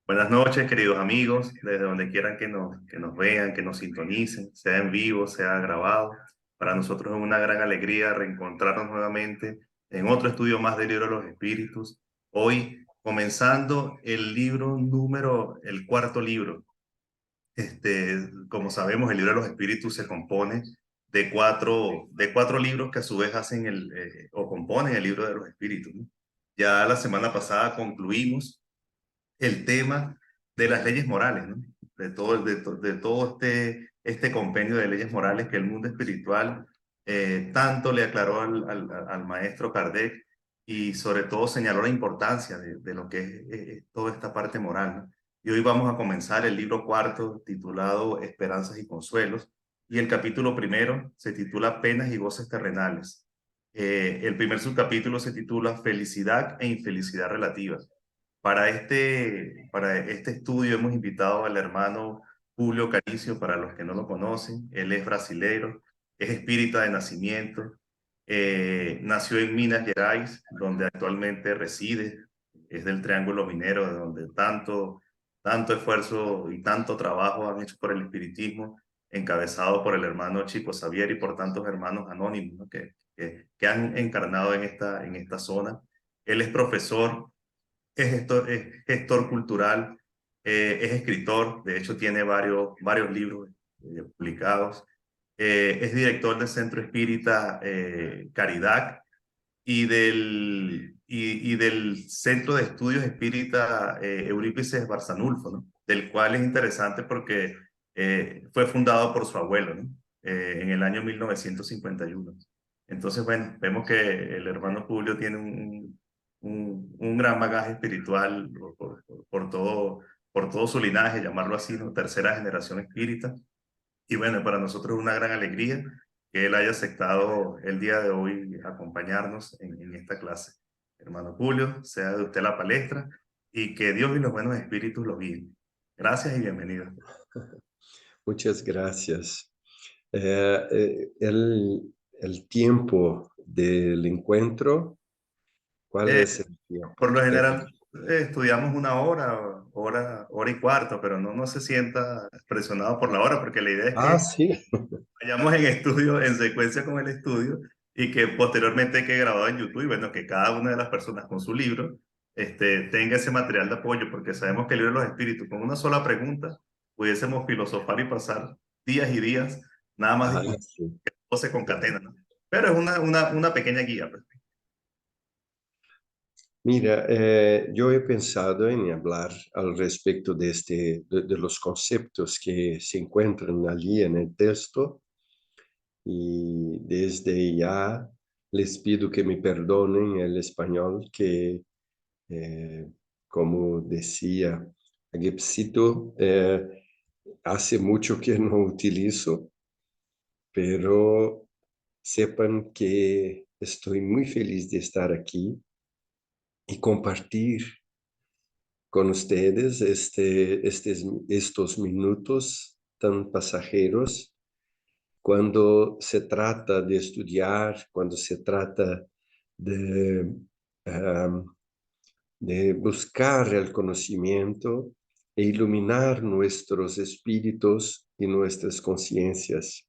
Buenas noches, queridos amigos, desde donde quieran que nos vean, que nos sintonicen, sea en vivo, sea grabado. Para nosotros es una gran alegría reencontrarnos nuevamente en otro estudio más del libro de los espíritus. Hoy comenzando el cuarto libro. Como sabemos, el libro de los espíritus se compone de cuatro libros que a su vez o componen el libro de los espíritus, ¿no? Ya la semana pasada concluimos el tema de las leyes morales, ¿no? De todo este compendio de leyes morales que el mundo espiritual tanto le aclaró al maestro Kardec, y sobre todo señaló la importancia de lo que es toda esta parte moral, ¿no? Y hoy vamos a comenzar el libro cuarto titulado Esperanzas y Consuelos, y el capítulo primero se titula Penas y Goces Terrenales. El primer subcapítulo se titula Felicidad e Infelicidad Relativas. Para este estudio hemos invitado al hermano Julio Caricio, para los que no lo conocen. Él es brasilero, es espírita de nacimiento, nació en Minas Gerais, donde actualmente reside, es del Triángulo Minero, de donde tanto esfuerzo y tanto trabajo han hecho por el espiritismo, encabezado por el hermano Chico Xavier y por tantos hermanos anónimos, ¿no? que han encarnado en esta zona. Él es profesor, es gestor cultural, es escritor. De hecho tiene varios libros publicados. Es director del Centro Espírita Caridad y del Centro de Estudios Espírita Eurípices Barzanulfo, ¿no? Del cual es interesante porque fue fundado por su abuelo, ¿no? En el año 1951. Entonces, bueno, vemos que el hermano Julio tiene un gran bagaje espiritual por todo su linaje, llamarlo así, ¿no? Tercera generación espírita. Y bueno, para nosotros es una gran alegría que él haya aceptado el día de hoy acompañarnos en esta clase. Hermano Julio, sea de usted la palestra, y que Dios y los buenos espíritus lo guíen. Gracias y bienvenido. Muchas gracias. El tiempo del encuentro, ¿cuál Eh, es el tiempo? por lo general estudiamos una hora y cuarto, pero no se sienta presionado por la hora, porque la idea es Ah, que sí. vayamos en estudio, en secuencia con el estudio, y que posteriormente quede grabado en YouTube. Y bueno, que cada una de las personas con su libro tenga ese material de apoyo, porque sabemos que el libro de los espíritus, con una sola pregunta, pudiésemos filosofar y pasar días y días nada más Ah, discutiendo, sí. todo se concatena, ¿no? Pero es una pequeña guía, pues. Mira, yo he pensado en hablar al respecto de los conceptos que se encuentran allí en el texto y desde ya les pido que me perdonen el español que, eh, como decía Agepsito, hace mucho que no utilizo, pero sepan que estoy muy feliz de estar aquí y compartir con ustedes estos minutos tan pasajeros cuando se trata de estudiar, cuando se trata de, um, de buscar el conocimiento e iluminar nuestros espíritus y nuestras conciencias.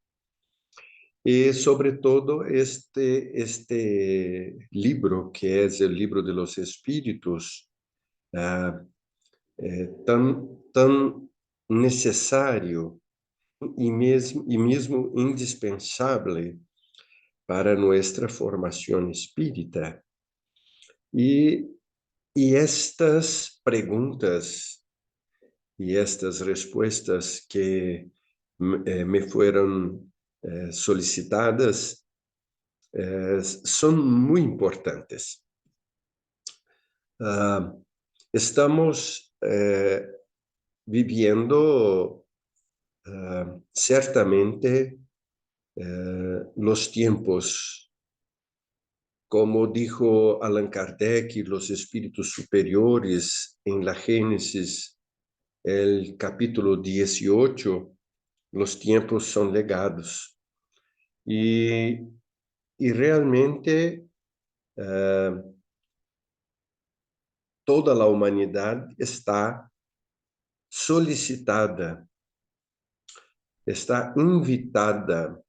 Y sobre todo este libro, que es el libro de los espíritus, ah, tan necesario y mesmo indispensable para nuestra formación espírita. Y, y estas preguntas y estas respuestas que me fueron solicitadas son muy importantes. Ah, estamos viviendo ciertamente los tiempos, como dijo Allan Kardec y los espíritus superiores en la Génesis, el capítulo 18, los tiempos son legados. Y, y realmente uh, toda la humanidad está solicitada, está invitada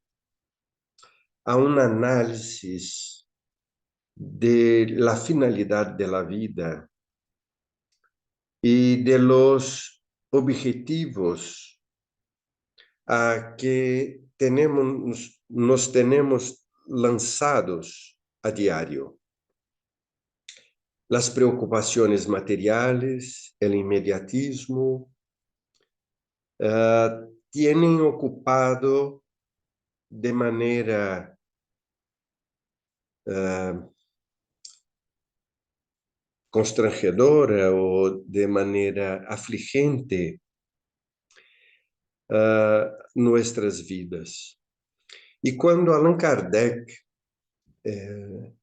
a un análisis de la finalidad de la vida y de los objetivos a que nos tenemos lanzados a diario. Las preocupaciones materiales, el inmediatismo, tienen ocupado de manera constrangedora o de manera afligente nuestras vidas. Y cuando Allan Kardec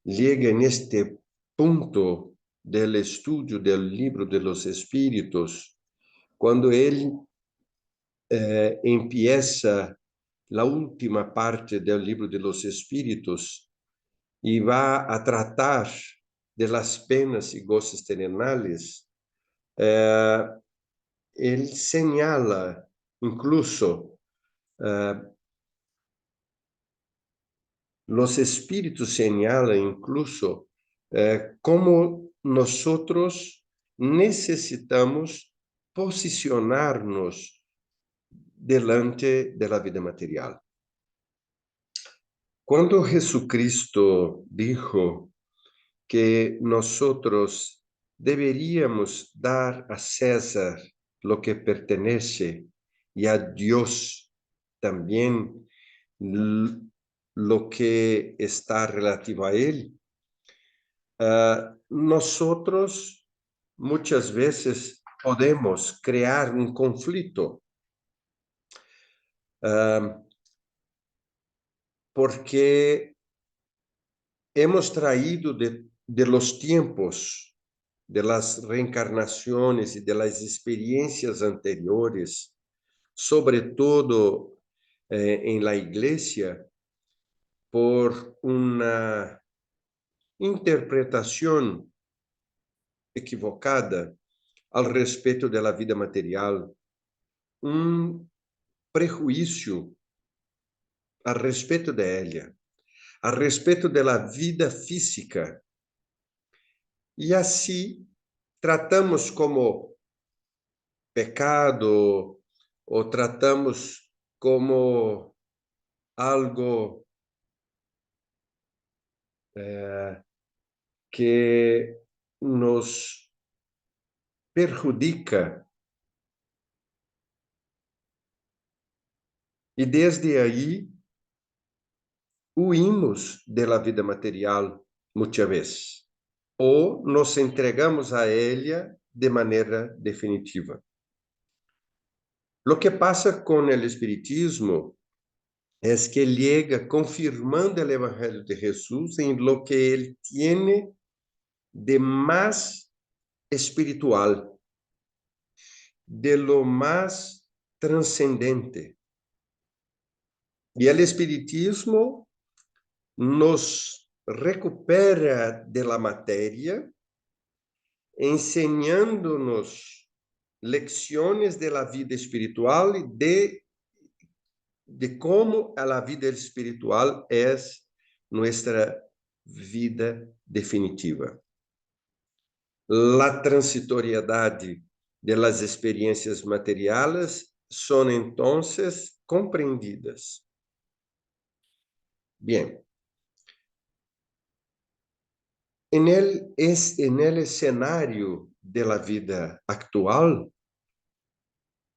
llega en este punto del estudio del libro de los espíritus, cuando él empieza la última parte del libro de los espíritus y va a tratar de las penas y goces terrenales, él señala incluso los espíritus señalan incluso cómo nosotros necesitamos posicionarnos delante de la vida material. Cuando Jesucristo dijo que nosotros deberíamos dar a César lo que pertenece y a Dios también lo que está relativo a él, nosotros muchas veces podemos crear un conflicto porque hemos traído de los tiempos, de las reencarnaciones y de las experiencias anteriores, sobre todo en la iglesia, por una interpretación equivocada al respeito da vida material, prejuízo a respeito de ella, a respeito da vida física. E assim tratamos como pecado ou tratamos como algo que nos perjudica. E desde aí huimos da vida material muitas vezes, ou nos entregamos a ela de maneira definitiva. Lo que pasa con el espiritismo es que llega confirmando el Evangelio de Jesús en lo que él tiene de más espiritual, de lo más trascendente. Y el espiritismo nos recupera de la materia, enseñándonos lecciones de la vida espiritual y de cómo a la vida espiritual es nuestra vida definitiva. La transitoriedad de las experiencias materiales son entonces comprendidas. Bien. En el escenario de la vida actual,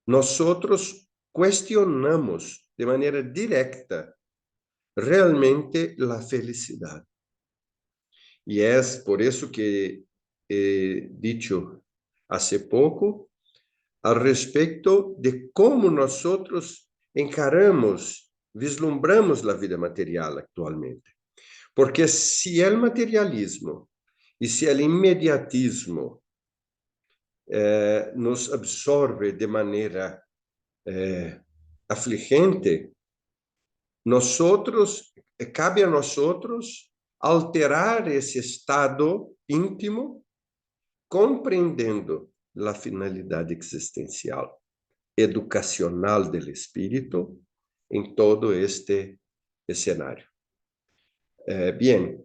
nosotros cuestionamos de manera directa realmente la felicidad. Y es por eso que he dicho hace poco al respecto de cómo nosotros encaramos, vislumbramos la vida material actualmente. Porque si el materialismo y si el inmediatismo nos absorbe de manera afligente, cabe a nosotros alterar esse estado íntimo, compreendendo a finalidade existencial, educacional do espírito em todo este cenário. Bem,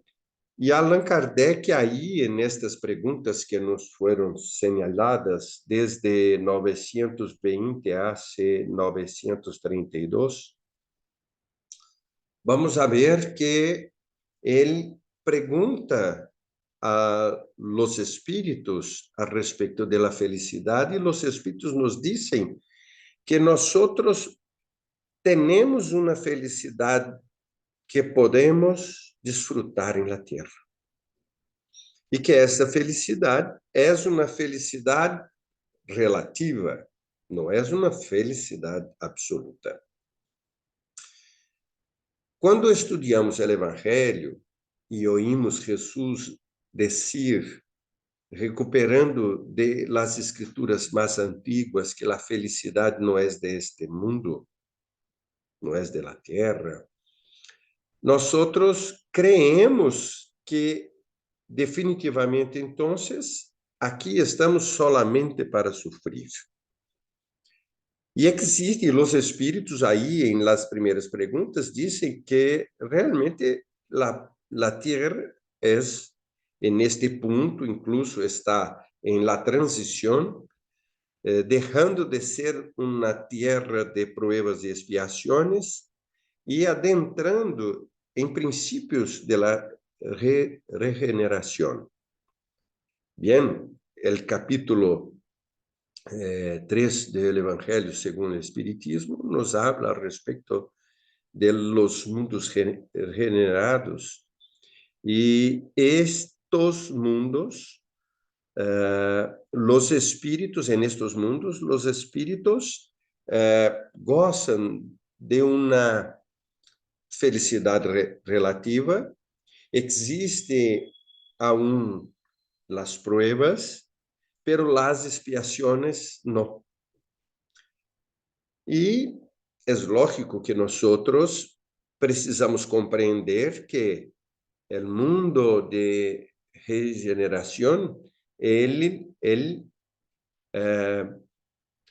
e Allan Kardec aí, nestas perguntas que nos foram señaladas desde 920 a 932, vamos a ver que ele pergunta a los espíritos a respeito de la felicidade, e los espíritos nos dizem que nós temos uma felicidade que podemos desfrutar em la terra. E que essa felicidade é uma felicidade relativa, não é uma felicidade absoluta. Quando estudamos o Evangelho e oímos Jesus dizer, recuperando de las escrituras mais antiguas, que a felicidade não é deste mundo, não é de la terra, nós creemos que definitivamente, então, aqui estamos solamente para sofrer. E existe, os espíritos aí, em las primeiras perguntas, dizem que realmente a Terra é, neste ponto, incluso está em la transição, deixando de ser uma terra de pruebas e expiações e adentrando em princípios de la regeneração. Bien, el capítulo 3 del Evangelio según el Espiritismo nos habla respecto de los mundos regenerados, y estos mundos, los espíritus en estos mundos, los espíritus gozan de una felicidad relativa. Existe aún las pruebas, pero las expiaciones no. E é lógico que nós precisamos compreender que o mundo de regeneração, ele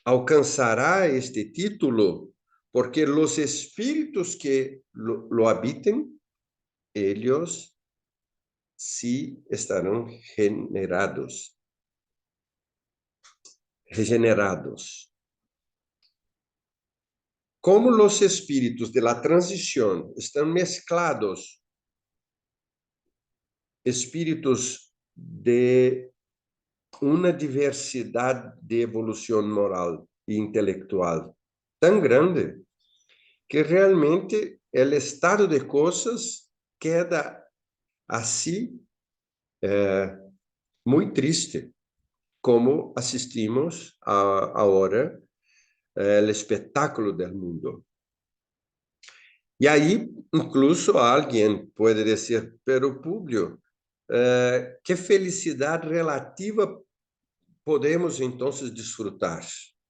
alcançará este título porque os espíritos que lo habitem, eles sí estarão regenerados. Como os espíritos de la transição estão mesclados, espíritos de uma diversidade de evolução moral e intelectual tão grande, que realmente o estado de coisas queda assim muito triste, como assistimos agora o espetáculo do mundo. E aí, incluso alguém pode dizer, pero Publio, que felicidade relativa podemos então desfrutar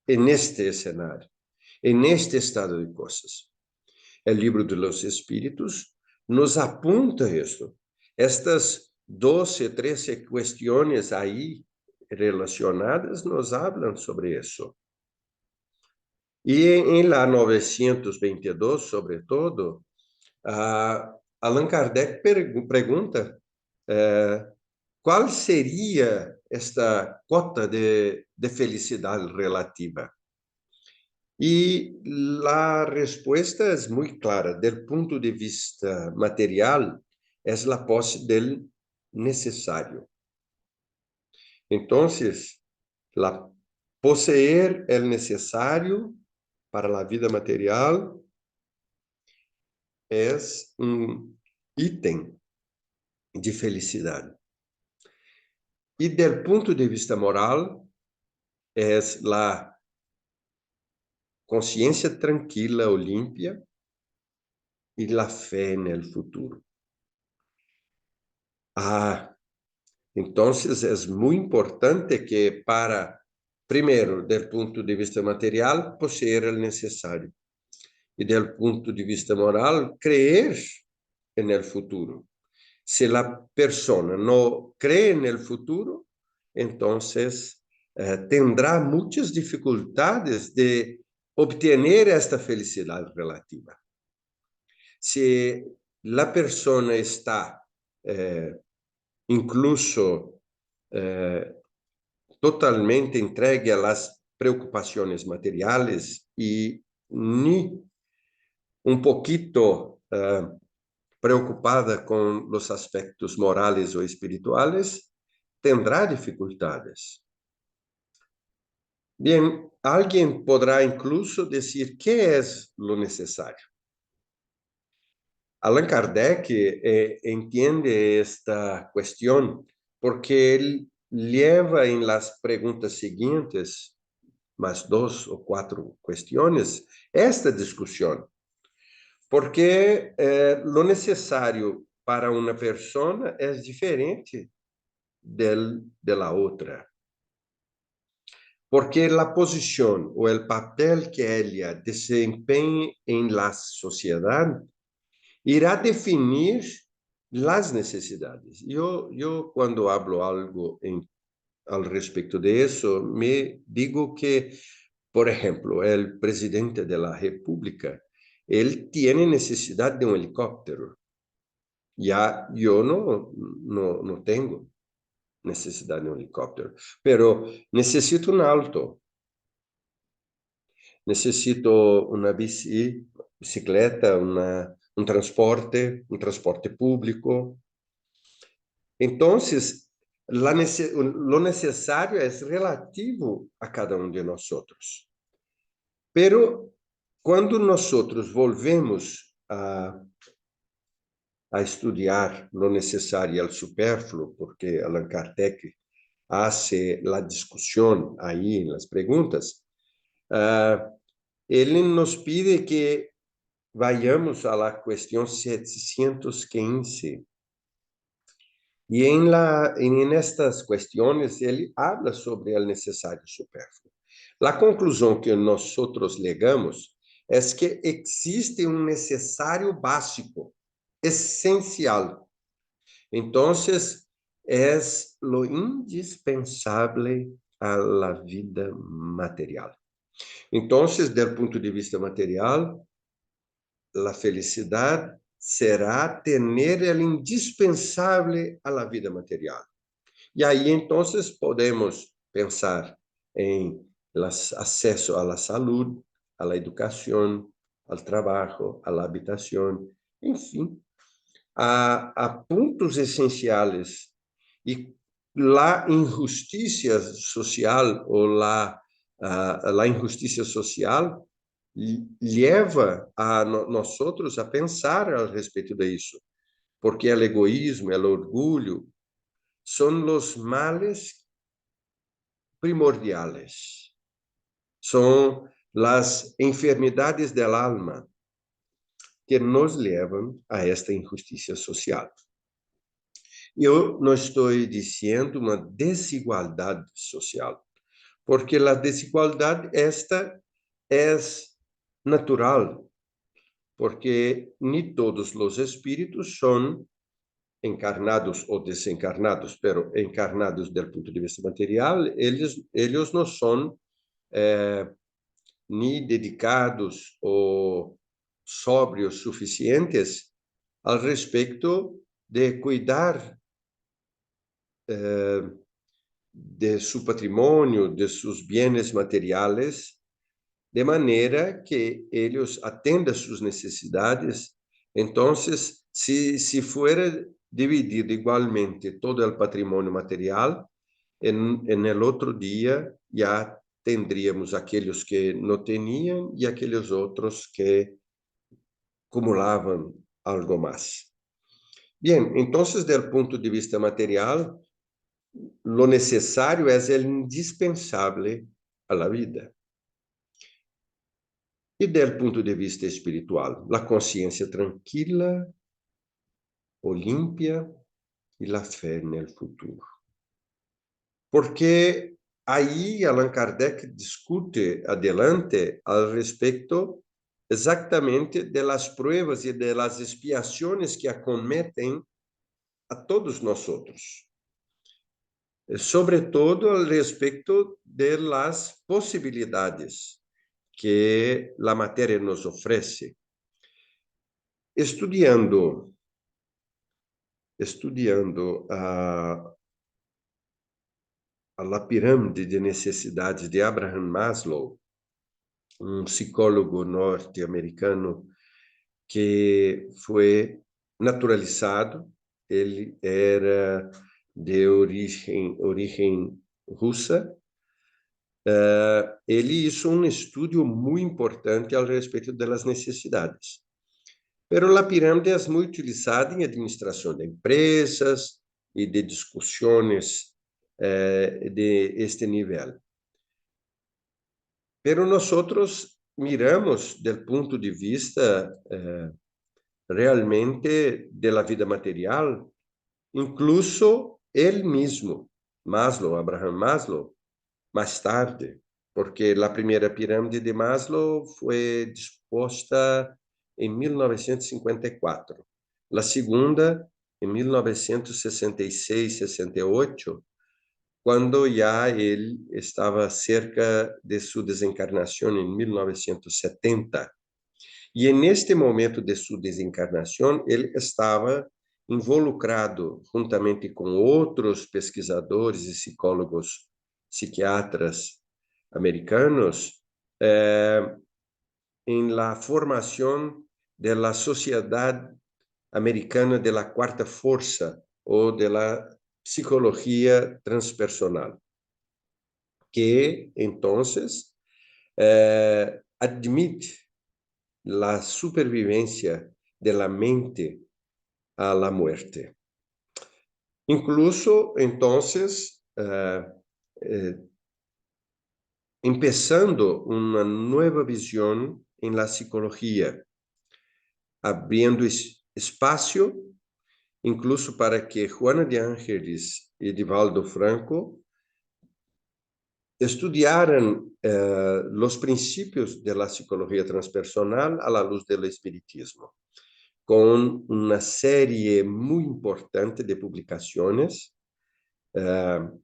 neste cenário, neste estado de coisas? O livro de los Espíritos nos apunta isso. Estas 12, 13 questões aí relacionadas nos hablan sobre isso. E em la 922, sobretudo, Allan Kardec pergunta qual seria esta cota de felicidade relativa. E a resposta é muito clara. Do ponto de vista material, é a posse do necessário. Então, possuir o necessário para a vida material é ítem de felicidade. E do ponto de vista moral, é a consciência tranquila ou limpia e a fé no futuro. Então, é muito importante que primeiro, do ponto de vista material, possuir o necessário. E do ponto de vista moral, crer no futuro. Se a pessoa não crê no futuro, então tendrá muitas dificuldades de obter esta felicidade relativa. Se a pessoa está incluso totalmente entregue a las preocupações materiais e ni um poquito preocupada com os aspectos morales ou espirituales, tendrá dificuldades. Bien, alguém poderá incluso dizer que é lo necessário. Allan Kardec entende esta questão porque ele leva em las perguntas seguintes, mais 2 ou 4 questões, esta discussão. Porque lo necessário para uma pessoa é diferente de la outra. Porque a posição ou o papel que ela desempenha em la sociedade irá definir as necessidades. Eu quando hablo algo al respecto de isso, me digo que, por exemplo, o presidente de la República, ele tem necessidade de um helicóptero. Ya eu não tenho necessidade de um helicóptero, pero necessito um auto, necessito uma bicicleta, um transporte público. Então, lo necessário é relativo a cada um de nós. Pero quando nós volvemos a estudar lo necessário e o supérfluo, porque Allan Kardec hace a discussão aí nas perguntas, ele nos pide que vayamos a la questão 715. E em estas questões ele habla sobre o necessário supérfluo. A conclusão que nós legamos é que existe um necessário básico, essencial. Então, é lo indispensável a la vida material. Então, do ponto de vista material, a felicidade será ter o indispensável a la vida material. E aí, então, podemos pensar em acesso à saúde, à educação, ao trabalho, à habitação, enfim, a pontos essenciais. E a injustiça social ou a injustiça social leva a nós outros a pensar a respeito disso, porque o egoísmo, o orgulho são os males primordiais, são as enfermidades del alma que nos levam a esta injustiça social. Eu não estou dizendo uma desigualdade social, porque a desigualdade esta é natural, porque nem todos os espíritos são encarnados ou desencarnados, pero encarnados do ponto de vista material, eles não são nem dedicados ou sóbrios suficientes ao respeito de cuidar de seu patrimônio, de seus bens materiais, de maneira que eles atendam suas necessidades. Então, se for dividido igualmente todo o patrimônio material, en el outro dia já tendríamos aqueles que não tinham e aqueles outros que acumulavam algo mais. Bien, então, do ponto de vista material, lo necessário é o indispensável a la vida. E do ponto de vista espiritual, a consciência tranquila, limpia e a fé no futuro. Porque aí Allan Kardec discute adelante al respeito exatamente de las pruebas e de las expiações que acometem a todos nós outros. sobre todo al respecto de las posibilidades que la materia nos ofrece. Estudiando a pirâmide de necessidades de Abraham Maslow, um psicólogo norte-americano que foi naturalizado, ele era de origem russa. Ele hizo um estudo muito importante ao respeito das necessidades. Pero la pirâmide é muito utilizada em administração de empresas e de discussões de este nível. Pero nosotros miramos del punto de vista realmente de la vida material, incluso él mismo, Maslow, Abraham Maslow, más tarde, porque la primera pirámide de Maslow fue disposta en 1954, la segunda en 1966-68, quando já ele estava cerca de sua desencarnação em 1970. E neste momento de sua desencarnação, ele estava involucrado, juntamente com outros pesquisadores e psicólogos, psiquiatras americanos, em la formação da Sociedade Americana de la Quarta Força, ou de la psicologia transpersonal, que entonces admite la supervivencia de la mente a la muerte. Incluso, entonces, empezando una nueva visión en la psicología, abriendo espacio incluso para que Joana de Ángeles e Divaldo Franco estudiaran los principios de la psicología transpersonal a la luz del espiritismo, con una serie muy importante de publicaciones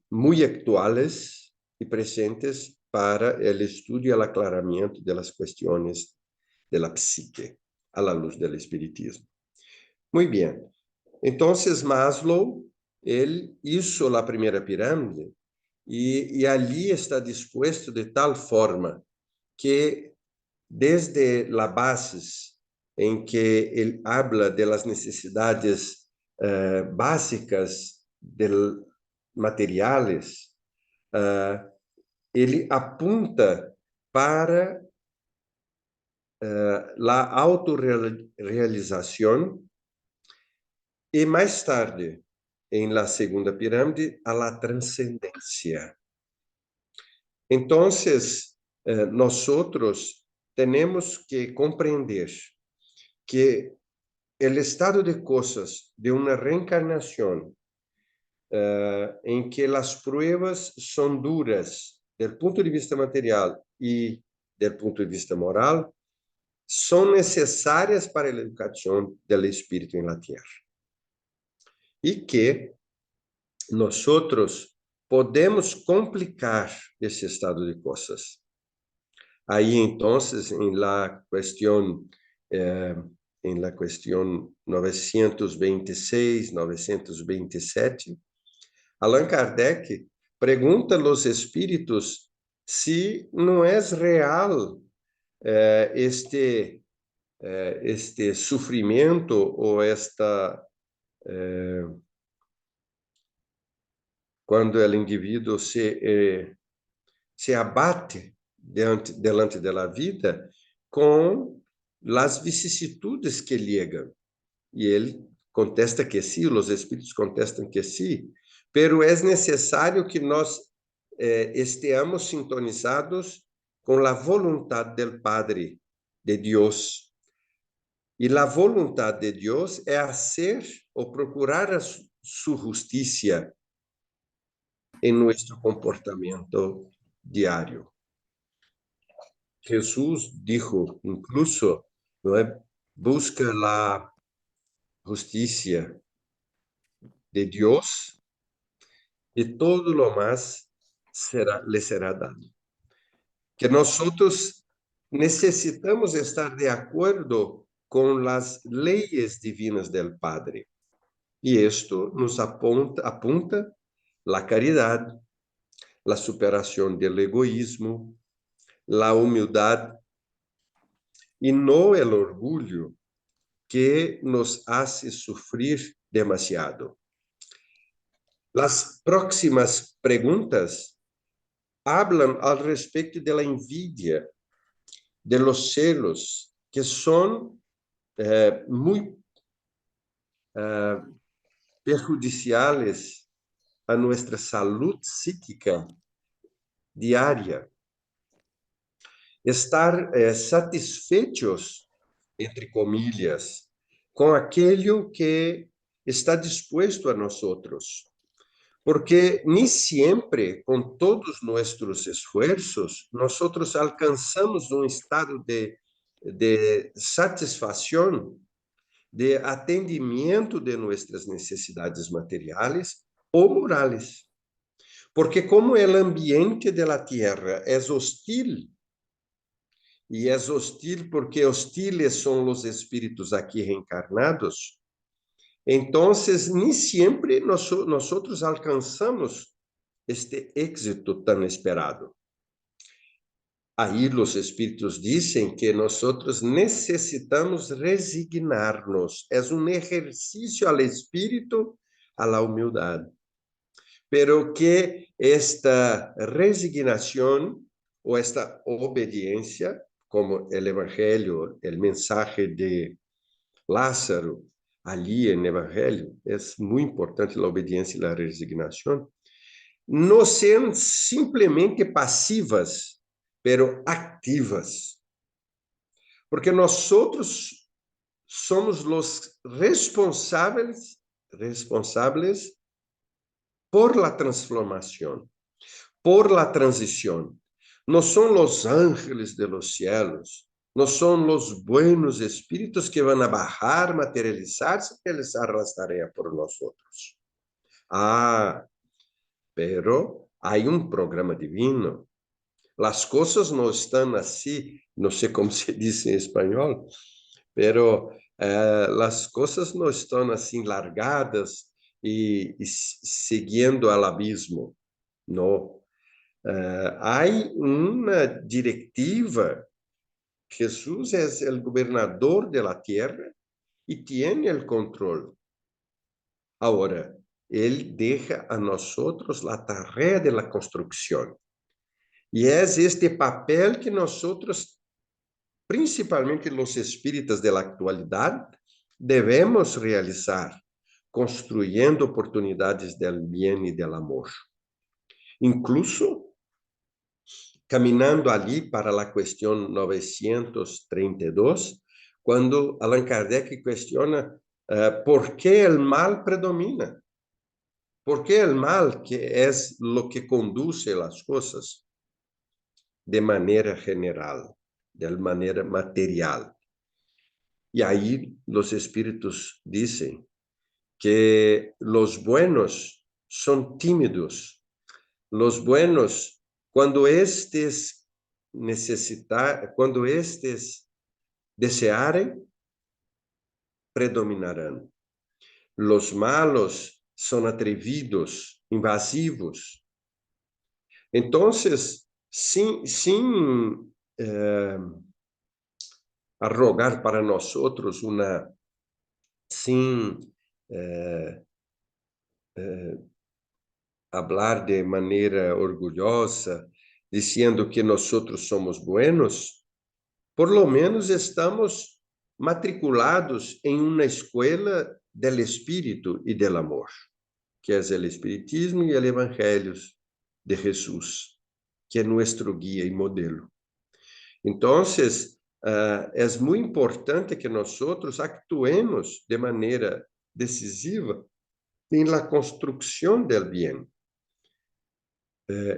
muy actuales y presentes para el estudio y el aclaramiento de las cuestiones de la psique a la luz del espiritismo. Muy bien. Entonces Maslow, él hizo la primera pirámide y allí está dispuesto de tal forma que desde la base en que él habla de las necesidades básicas materiales, ele apunta para a autorrealização e mais tarde, em la segunda pirâmide, a la transcendência. Então, nós temos que compreender que o estado de coisas de uma reencarnação em que as pruebas são duras do ponto de vista material e do ponto de vista moral são necessárias para a educação do espírito em la Terra. E que nós podemos complicar esse estado de coisas. Aí, então, em la questão 926, 927, Allan Kardec pergunta aos espíritos se não é real este sofrimento ou quando o indivíduo se abate delante da vida com as vicissitudes que ligam. E ele contesta que sim, os espíritos contestam que sim, pero é necessário que nós estejamos sintonizados com a vontade do Padre, de Deus. E a vontade de Deus é fazer ou procurar a sua justiça em nosso comportamento diário. Jesus dijo incluso, busca a justiça de Deus y todo lo más le será dado. Que nosotros necesitamos estar de acuerdo con las leyes divinas del Padre. Y esto nos apunta la caridad, la superación del egoísmo, la humildad y no el orgullo que nos hace sufrir demasiado. Las próximas preguntas hablan al respecto de la envidia, de los celos, que son muy perjudiciales a nuestra salud psíquica diaria. Estar satisfechos, entre comillas, com aquilo que está dispuesto a nós outros. Porque nem sempre, com todos nossos esforços, nós alcançamos um estado de satisfação, de atendimento de nossas necessidades materiais ou morais. Porque como o ambiente da Terra é hostil, e é hostil porque hostiles são os espíritos aqui reencarnados, então, nem sempre nós alcançamos este êxito tão esperado. Aí os espíritos dizem que nós necessitamos resignar-nos. É um exercício ao espírito, à la humildade. Pero que esta resignação ou esta obediência, como o Evangelho, o mensaje de Lázaro, ali no Evangelho, é muito importante a obediência e a resignação, não são simplesmente passivas, pero ativas. Porque nós somos os responsáveis por la transformação, por la transição. Não são os ángeles de los cielos, não são os buenos espíritos que vão a bajar, materializar-se, realizar as tarefas por nós. Pero há programa divino. As coisas não estão assim, não sei como se diz em espanhol, pero as coisas não estão assim largadas e seguindo ao abismo. Não. Há uma diretiva. Jesús es el gobernador de la tierra y tiene el control. Ahora, Él deja a nosotros la tarea de la construcción. Y es este papel que nosotros, principalmente los espíritas de la actualidad, debemos realizar, construyendo oportunidades del bien y del amor. Incluso caminhando ali para a questão 932, quando Allan Kardec questiona por que o mal predomina, por que o mal que é o que conduz as coisas de maneira general, de maneira material. E aí os espíritos dizem que os buenos são tímidos, os buenos quando estes desearem, predominarão. Los malos são atrevidos, invasivos. Então, sem arrogar para nós outros sem hablar de maneira orgulhosa, dizendo que nós somos buenos, por lo menos estamos matriculados em uma escola del Espírito e del amor, que é o Espiritismo e o Evangelho de Jesus, que é nosso guia e modelo. Então, é muito importante que nós actuemos de maneira decisiva em la construção del bien.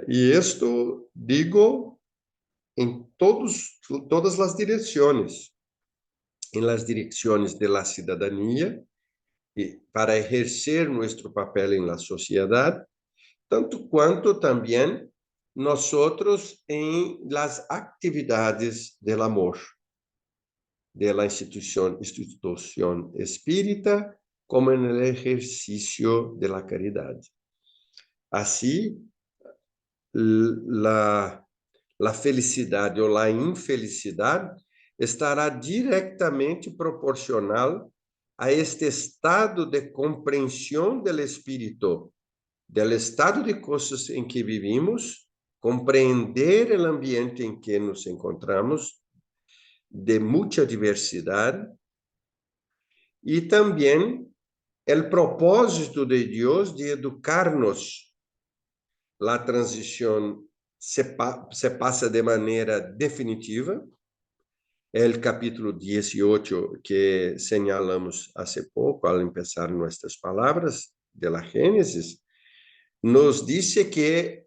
E isto digo em todas as direções, em las direções de la cidadania, para exercer nosso papel em la sociedade, tanto quanto também nosotros en las actividades del amor de la institución espírita, como en el ejercicio de la caridad. Así, la felicidade ou a infelicidade estará diretamente proporcional a este estado de compreensão do espírito, do estado de coisas em que vivimos, compreender o ambiente em que nos encontramos, de muita diversidade, e também o propósito de Deus de educar-nos. A transição se passa de maneira definitiva. O capítulo 18 que señalamos há pouco, ao começar nossas palavras de la Gênesis, nos diz que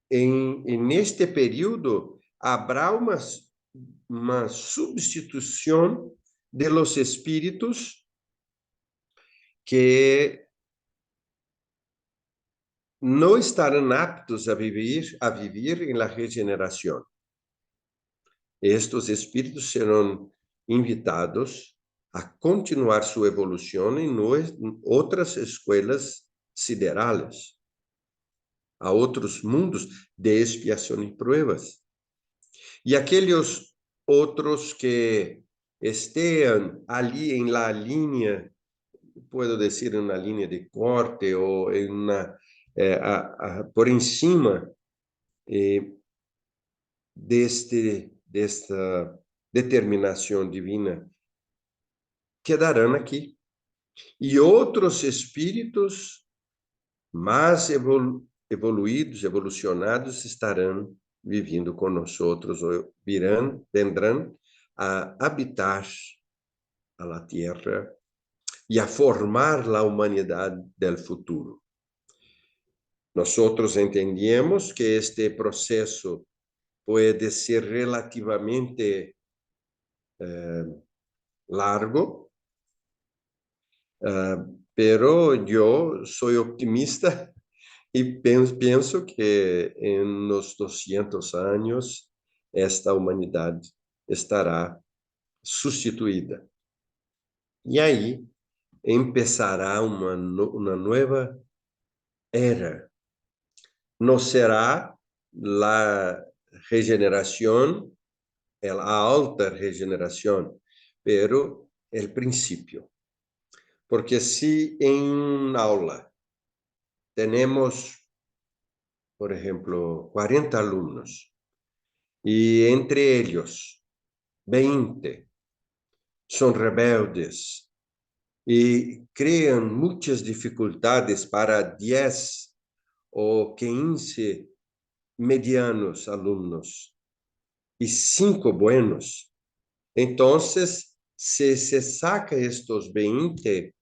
neste período haverá uma substituição de los espíritos que não estarão aptos a viver em la regeneração. Estes espíritos serão invitados a continuar sua evolução em outras escolas siderales, a outros mundos de expiação e pruebas. E aqueles outros que estejam ali em la linha, puedo dizer, em uma linha de corte ou em uma por encima desta determinação divina, quedarão aqui. E outros espíritos mais evoluídos, evolucionados, estarão vivendo conosco, ou vendrão a habitar a Terra e a formar a humanidade do futuro. Nós entendemos que este processo pode ser relativamente largo, pero eu sou optimista e penso que nos 200 anos esta humanidade estará substituída. E aí começará uma nova era. Não será a regeneração, a alta regeneração, pero el princípio. Porque se em aula temos, por exemplo, 40 alunos, e entre eles 20 são rebeldes e criam muitas dificuldades para 10 ou 15 medianos alunos e 5 buenos, então se saca estes 20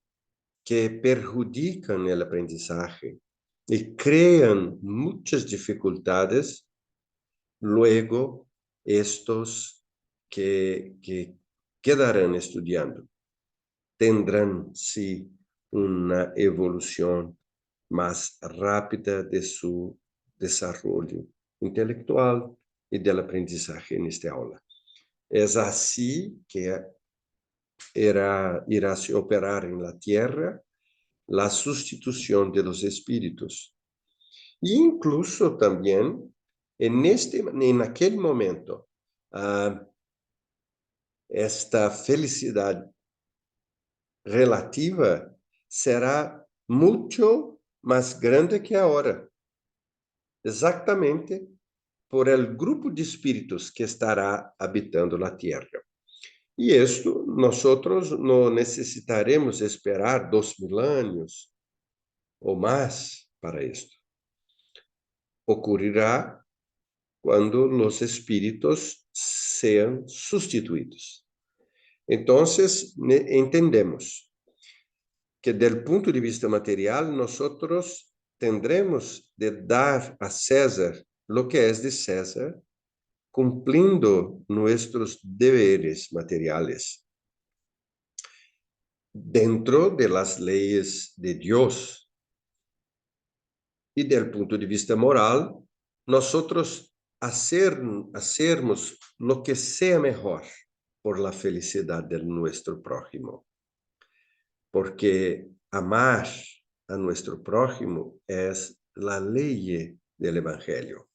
que perjudicam o aprendizagem e criam muitas dificuldades, luego estes que quedarão estudando tendrão, sim, uma evolução mais rápida de seu desenvolvimento intelectual e do aprendizagem nesta aula. É assim que irá se operar em la Terra a substituição de los espíritos. E incluso também, naquele momento, esta felicidade relativa será muito mais grande que agora, exatamente por el grupo de espíritos que estará habitando a Terra. E isto, nós não necessitaremos esperar 2000 anos ou mais para isto. Ocorrerá quando os espíritos sejam substituídos. Então, entendemos que, do ponto de vista material, nós tendremos de dar a César lo que es de César, cumplindo nuestros deberes materiales, dentro de las leyes de Dios, Y del punto de vista moral, nosotros hacermos lo que sea mejor por la felicidad de nuestro prójimo, porque amar a nuestro prójimo es la ley del Evangelio.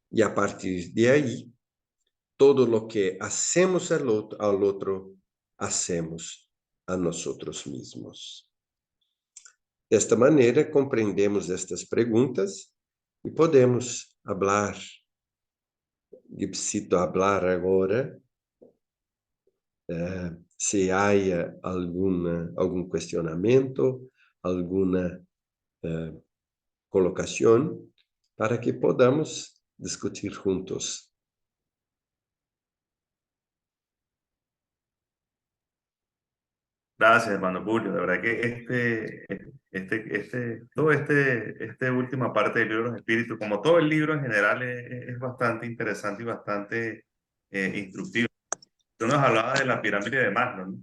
Y a partir de ahí, todo lo que hacemos al otro, hacemos a nosotros mismos. De esta maneira, compreendemos estas perguntas e podemos falar. Necessito falar agora. Se há algum questionamento, alguma colocação, para que podamos discutir juntos. Gracias, hermano Julio. De verdad que toda esta última parte del libro de los espíritus, como todo el libro en general, es bastante interesante y bastante instructivo. Tú nos hablabas de la pirámide de Maslow, ¿no?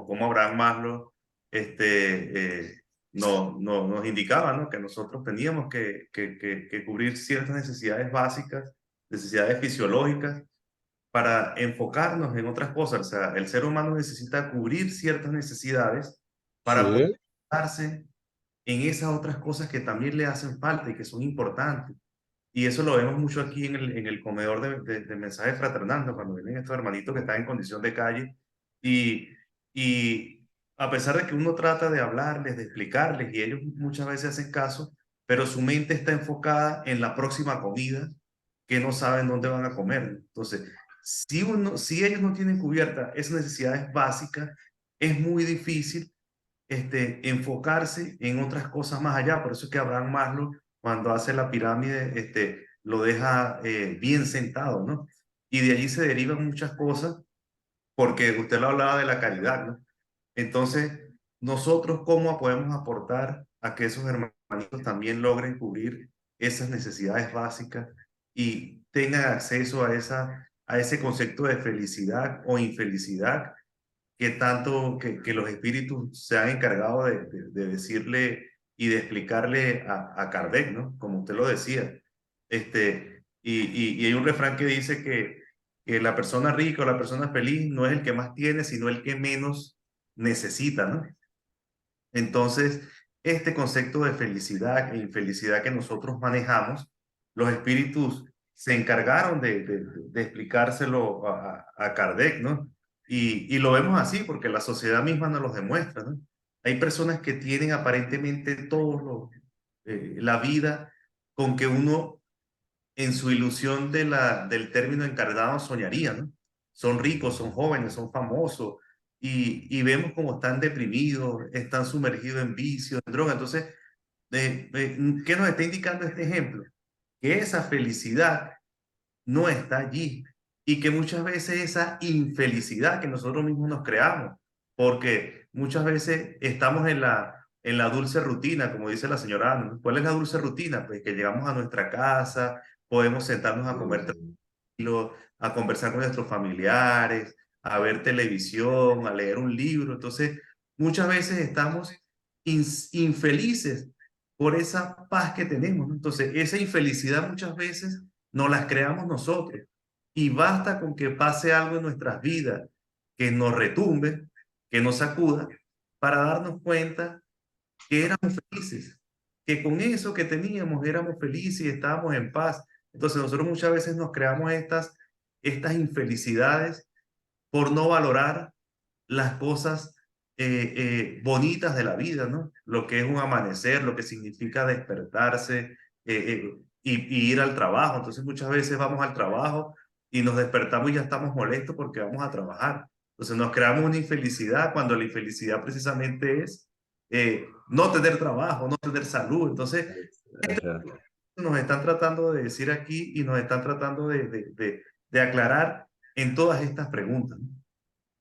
Cómo Abraham Maslow nos indicaba, ¿no? Que nosotros teníamos que cubrir ciertas necesidades básicas, necesidades fisiológicas, para enfocarnos en otras cosas. O sea, el ser humano necesita cubrir ciertas necesidades para poder Sim, enfocarse en esas otras cosas que también le hacen falta y que son importantes. Y eso lo vemos mucho aquí en el comedor de mensajes fraternal, ¿no? Cuando vienen estos hermanitos que están en condición de calle y, y a pesar de que uno trata de hablarles, de explicarles y ellos muchas veces hacen caso, pero su mente está enfocada en la próxima comida que no saben dónde van a comer. Entonces, si ellos no tienen cubierta esas necesidades básicas, es muy difícil enfocarse en otras cosas más allá. Por eso es que Abraham Maslow, cuando hace la pirámide, lo deja bien sentado, ¿no? Y de allí se derivan muchas cosas, porque usted lo hablaba de la caridad, ¿no? Entonces, nosotros, ¿cómo podemos aportar a que esos hermanitos también logren cubrir esas necesidades básicas y tengan acceso a ese concepto de felicidad o infelicidad que tanto que los espíritus se han encargado de decirle y de explicarle a Kardec, ¿no? Como usted lo decía. Y hay un refrán que dice que la persona rica o la persona feliz no es el que más tiene, sino el que menos necesita, ¿no? Entonces, este concepto de felicidad e infelicidad que nosotros manejamos, los espíritus se encargaron de explicárselo a Kardec, ¿no? Y lo vemos así porque la sociedad misma nos lo demuestra, ¿no? Hay personas que tienen aparentemente la vida con que uno en su ilusión del término encarnado soñaría, ¿no? Son ricos, son jóvenes, son famosos y vemos cómo están deprimidos, están sumergidos en vicios, en droga. Entonces, ¿qué nos está indicando este ejemplo? Que esa felicidad no está allí y que muchas veces esa infelicidad que nosotros mismos nos creamos, porque muchas veces estamos en la dulce rutina, como dice la señora Ana, ¿no? ¿Cuál es la dulce rutina? Pues que llegamos a nuestra casa, podemos sentarnos a comer tranquilo, a conversar con nuestros familiares, a ver televisión, a leer un libro. Entonces, muchas veces estamos infelices por esa paz que tenemos, ¿no? Entonces, esa infelicidad muchas veces nos las creamos nosotros. Y basta con que pase algo en nuestras vidas que nos retumbe, que nos sacuda, para darnos cuenta que éramos felices, que con eso que teníamos éramos felices y estábamos en paz. Entonces nosotros muchas veces nos creamos estas infelicidades por no valorar las cosas bonitas de la vida, ¿no? Lo que es un amanecer, lo que significa despertarse y ir al trabajo. Entonces muchas veces vamos al trabajo y nos despertamos y ya estamos molestos porque vamos a trabajar. Entonces nos creamos una infelicidad cuando la infelicidad precisamente es no tener trabajo, no tener salud. Entonces aham. nos están tratando de decir aquí y nos están tratando de aclarar en todas estas preguntas, ¿no?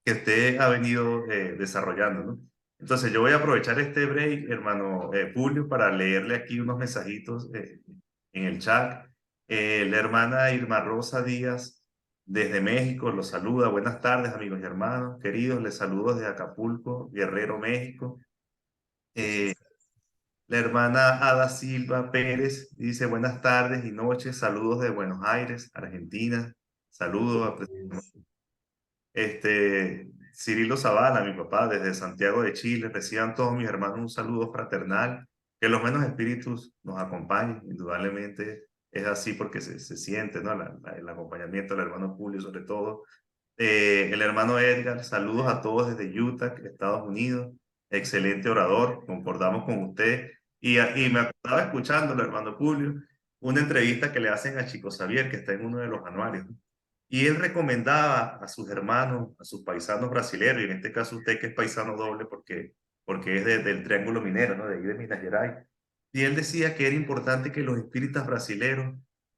Que usted ha venido desarrollando, ¿no? Entonces yo voy a aprovechar este break, hermano Julio, para leerle aquí unos mensajitos en el chat. La hermana Irma Rosa Díaz, desde México, los saluda. Buenas tardes, amigos y hermanos queridos. Les saludo desde Acapulco, Guerrero, México. Eh, Muchas gracias. La hermana Ada Silva Pérez dice buenas tardes y noches, saludos de Buenos Aires, Argentina. Saludos a Isso. Cirilo Zavala, mi papá, desde Santiago de Chile. Reciban todos mis hermanos un saludo fraternal. Que los buenos espíritus nos acompañen. Indudablemente es así porque se siente, ¿no? El acompañamiento del hermano Julio, sobre todo. El hermano Edgar, saludos a todos desde Utah, Estados Unidos. Excelente orador, concordamos con usted. Y me acordaba escuchando el hermano Julio, una entrevista que le hacen a Chico Xavier, que está en uno de los anuarios. Y él recomendaba a sus hermanos, a sus paisanos brasileños, y en este caso usted que es paisano doble porque es del Triángulo Minero, ¿no? De ahí de Minas Gerais. Y él decía que era importante que los espíritas brasileños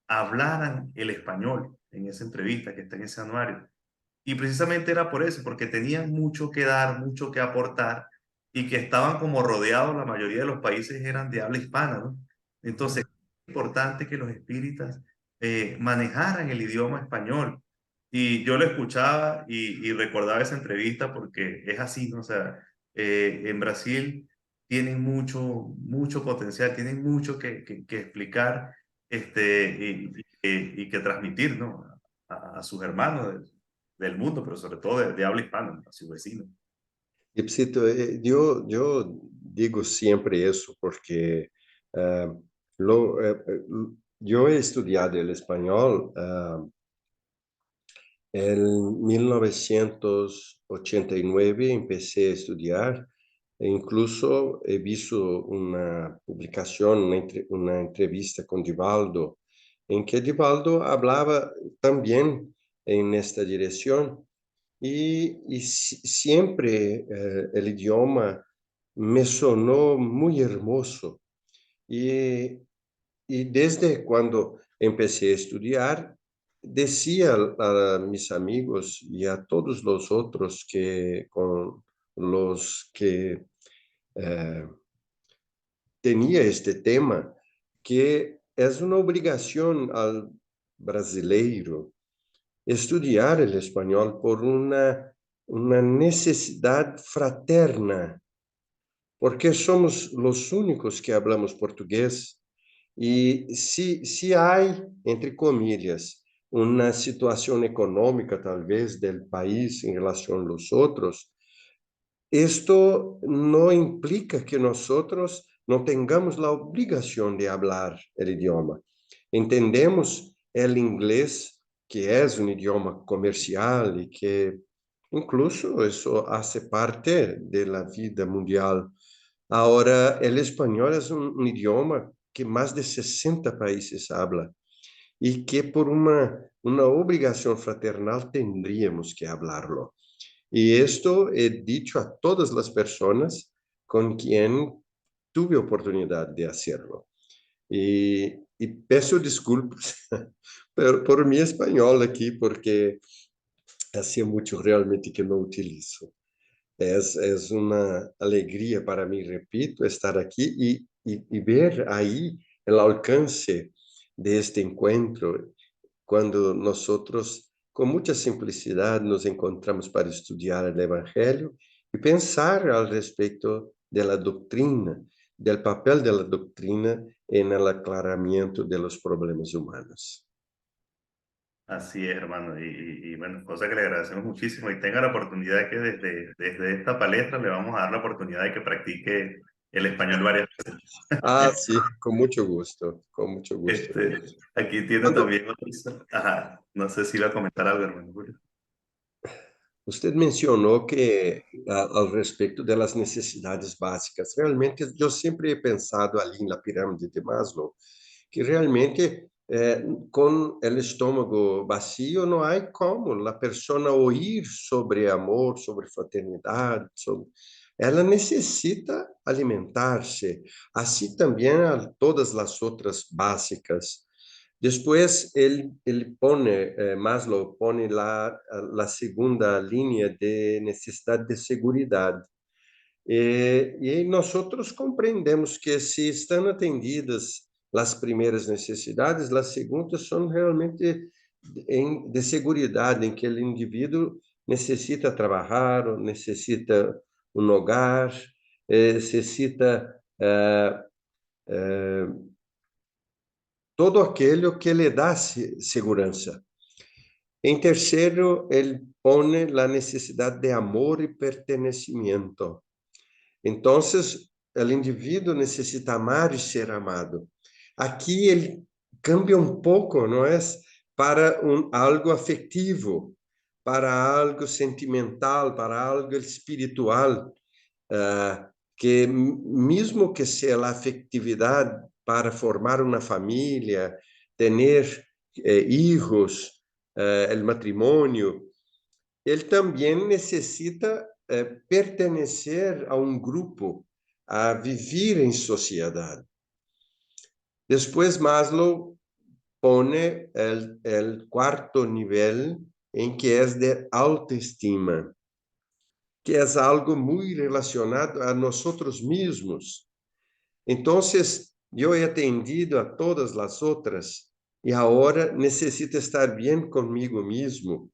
hablaran el español en esa entrevista que está en ese anuario. Y precisamente era por eso, porque tenían mucho que dar, mucho que aportar y que estaban como rodeados, la mayoría de los países eran de habla hispana, ¿no? Entonces, es importante que los espíritas manejaran el idioma español. Y yo lo escuchaba y recordaba esa entrevista porque es así, ¿no? O sea, en Brasil tienen mucho potencial, tienen mucho que explicar y que transmitir, ¿no? A sus hermanos del mundo, pero sobre todo de habla hispana, a sus vecinos. Ipsito, eu digo sempre isso porque ah, eu he estudado o espanhol em 1989, empecé a estudar, e incluso he visto uma publicação, uma entrevista com Divaldo, em que Divaldo falava também em esta direção. Siempre el idioma me sonó muy hermoso. Y, y desde cuando empecé a estudiar, decía a mis amigos y a todos los otros que con los que eh, tenía este tema, que es una obligación al brasileiro estudiar el español por una necesidad fraterna, porque somos los únicos que hablamos portugués y si hay, entre comillas, una situación económica tal vez del país en relación a los otros, esto no implica que nosotros no tengamos la obligación de hablar el idioma. Entendemos el inglés, que es un idioma comercial y que incluso eso hace parte de la vida mundial. Ahora, el español es un idioma que más de 60 países hablan y que por una obligación fraternal tendríamos que hablarlo. Y esto he dicho a todas las personas con quien tuve oportunidad de hacerlo. Y peço desculpas por mi español aquí, porque hacía mucho realmente que no utilizo. Es una alegría para mí, repito, estar aquí y ver ahí el alcance de este encuentro cuando nosotros, con mucha simplicidad, nos encontramos para estudiar el Evangelio y pensar al respecto de la doctrina, del papel de la doctrina en el aclaramiento de los problemas humanos. Así es, hermano. Y bueno, cosa que le agradecemos muchísimo. Y tenga la oportunidad que desde esta palestra le vamos a dar la oportunidad de que practique el español varias veces. Ah, sí, con mucho gusto. Este, aquí tiene Cuando también ajá, no sé si iba a comentar algo, hermano Julio. usted mencionó que al respecto de las necesidades básicas, realmente yo siempre he pensado ali en la pirámide de Maslow, que realmente con el estómago vacío no hay como la persona oír sobre amor, sobre fraternidad, ela necessita alimentar-se, assim também a todas as outras básicas. Depois, ele pone, Maslow pone lá a segunda linha de necessidade de segurança. E nós outros compreendemos que se estão atendidas as primeiras necessidades, as segundas são realmente de segurança, em que o indivíduo necessita trabalhar, necessita um hogar, necessita todo aquilo que lhe dá segurança. Em terceiro, ele põe a necessidade de amor e pertenecimento. Então, o indivíduo necessita amar e ser amado. Aqui ele cambia um pouco, não é? Para algo afetivo, para algo sentimental, para algo espiritual, que mesmo que seja a afetividade para formar uma família, ter hijos, o matrimônio, ele também necessita pertencer a um grupo, a viver em sociedade. Depois, Maslow põe o quarto nível, em que é de autoestima, que é algo muito relacionado a nós mesmos. Então, eu he atendido a todas as outras e agora necessito estar bem comigo mesmo,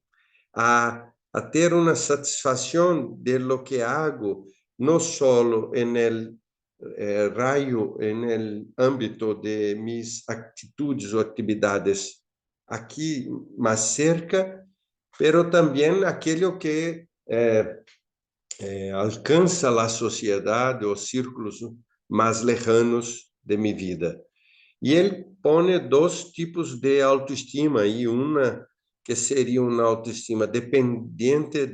a ter uma satisfação de lo que hago, não solo en el raio, en el ámbito de mis atitudes ou atividades aqui mais cerca, pero também aquilo que alcança a sociedade, os círculos mais lejanos de minha vida. E ele põe dois tipos de autoestima, e uma que seria uma autoestima dependente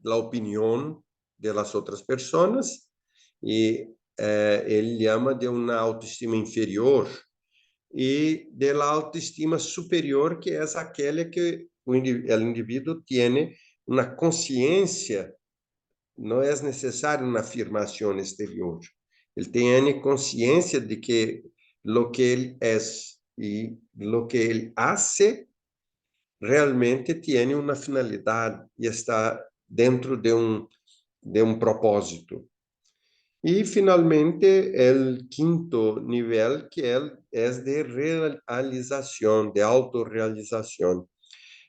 da opinião das outras pessoas, e ele chama de uma autoestima inferior, e da autoestima superior, que é aquela que o indivíduo tem uma consciência, não é necessário uma afirmação exterior. Ele tem consciência de que lo que ele é e lo que ele hace realmente tem uma finalidade e está dentro de um propósito. E, finalmente, o quinto nível, que é de realização, de autorrealização.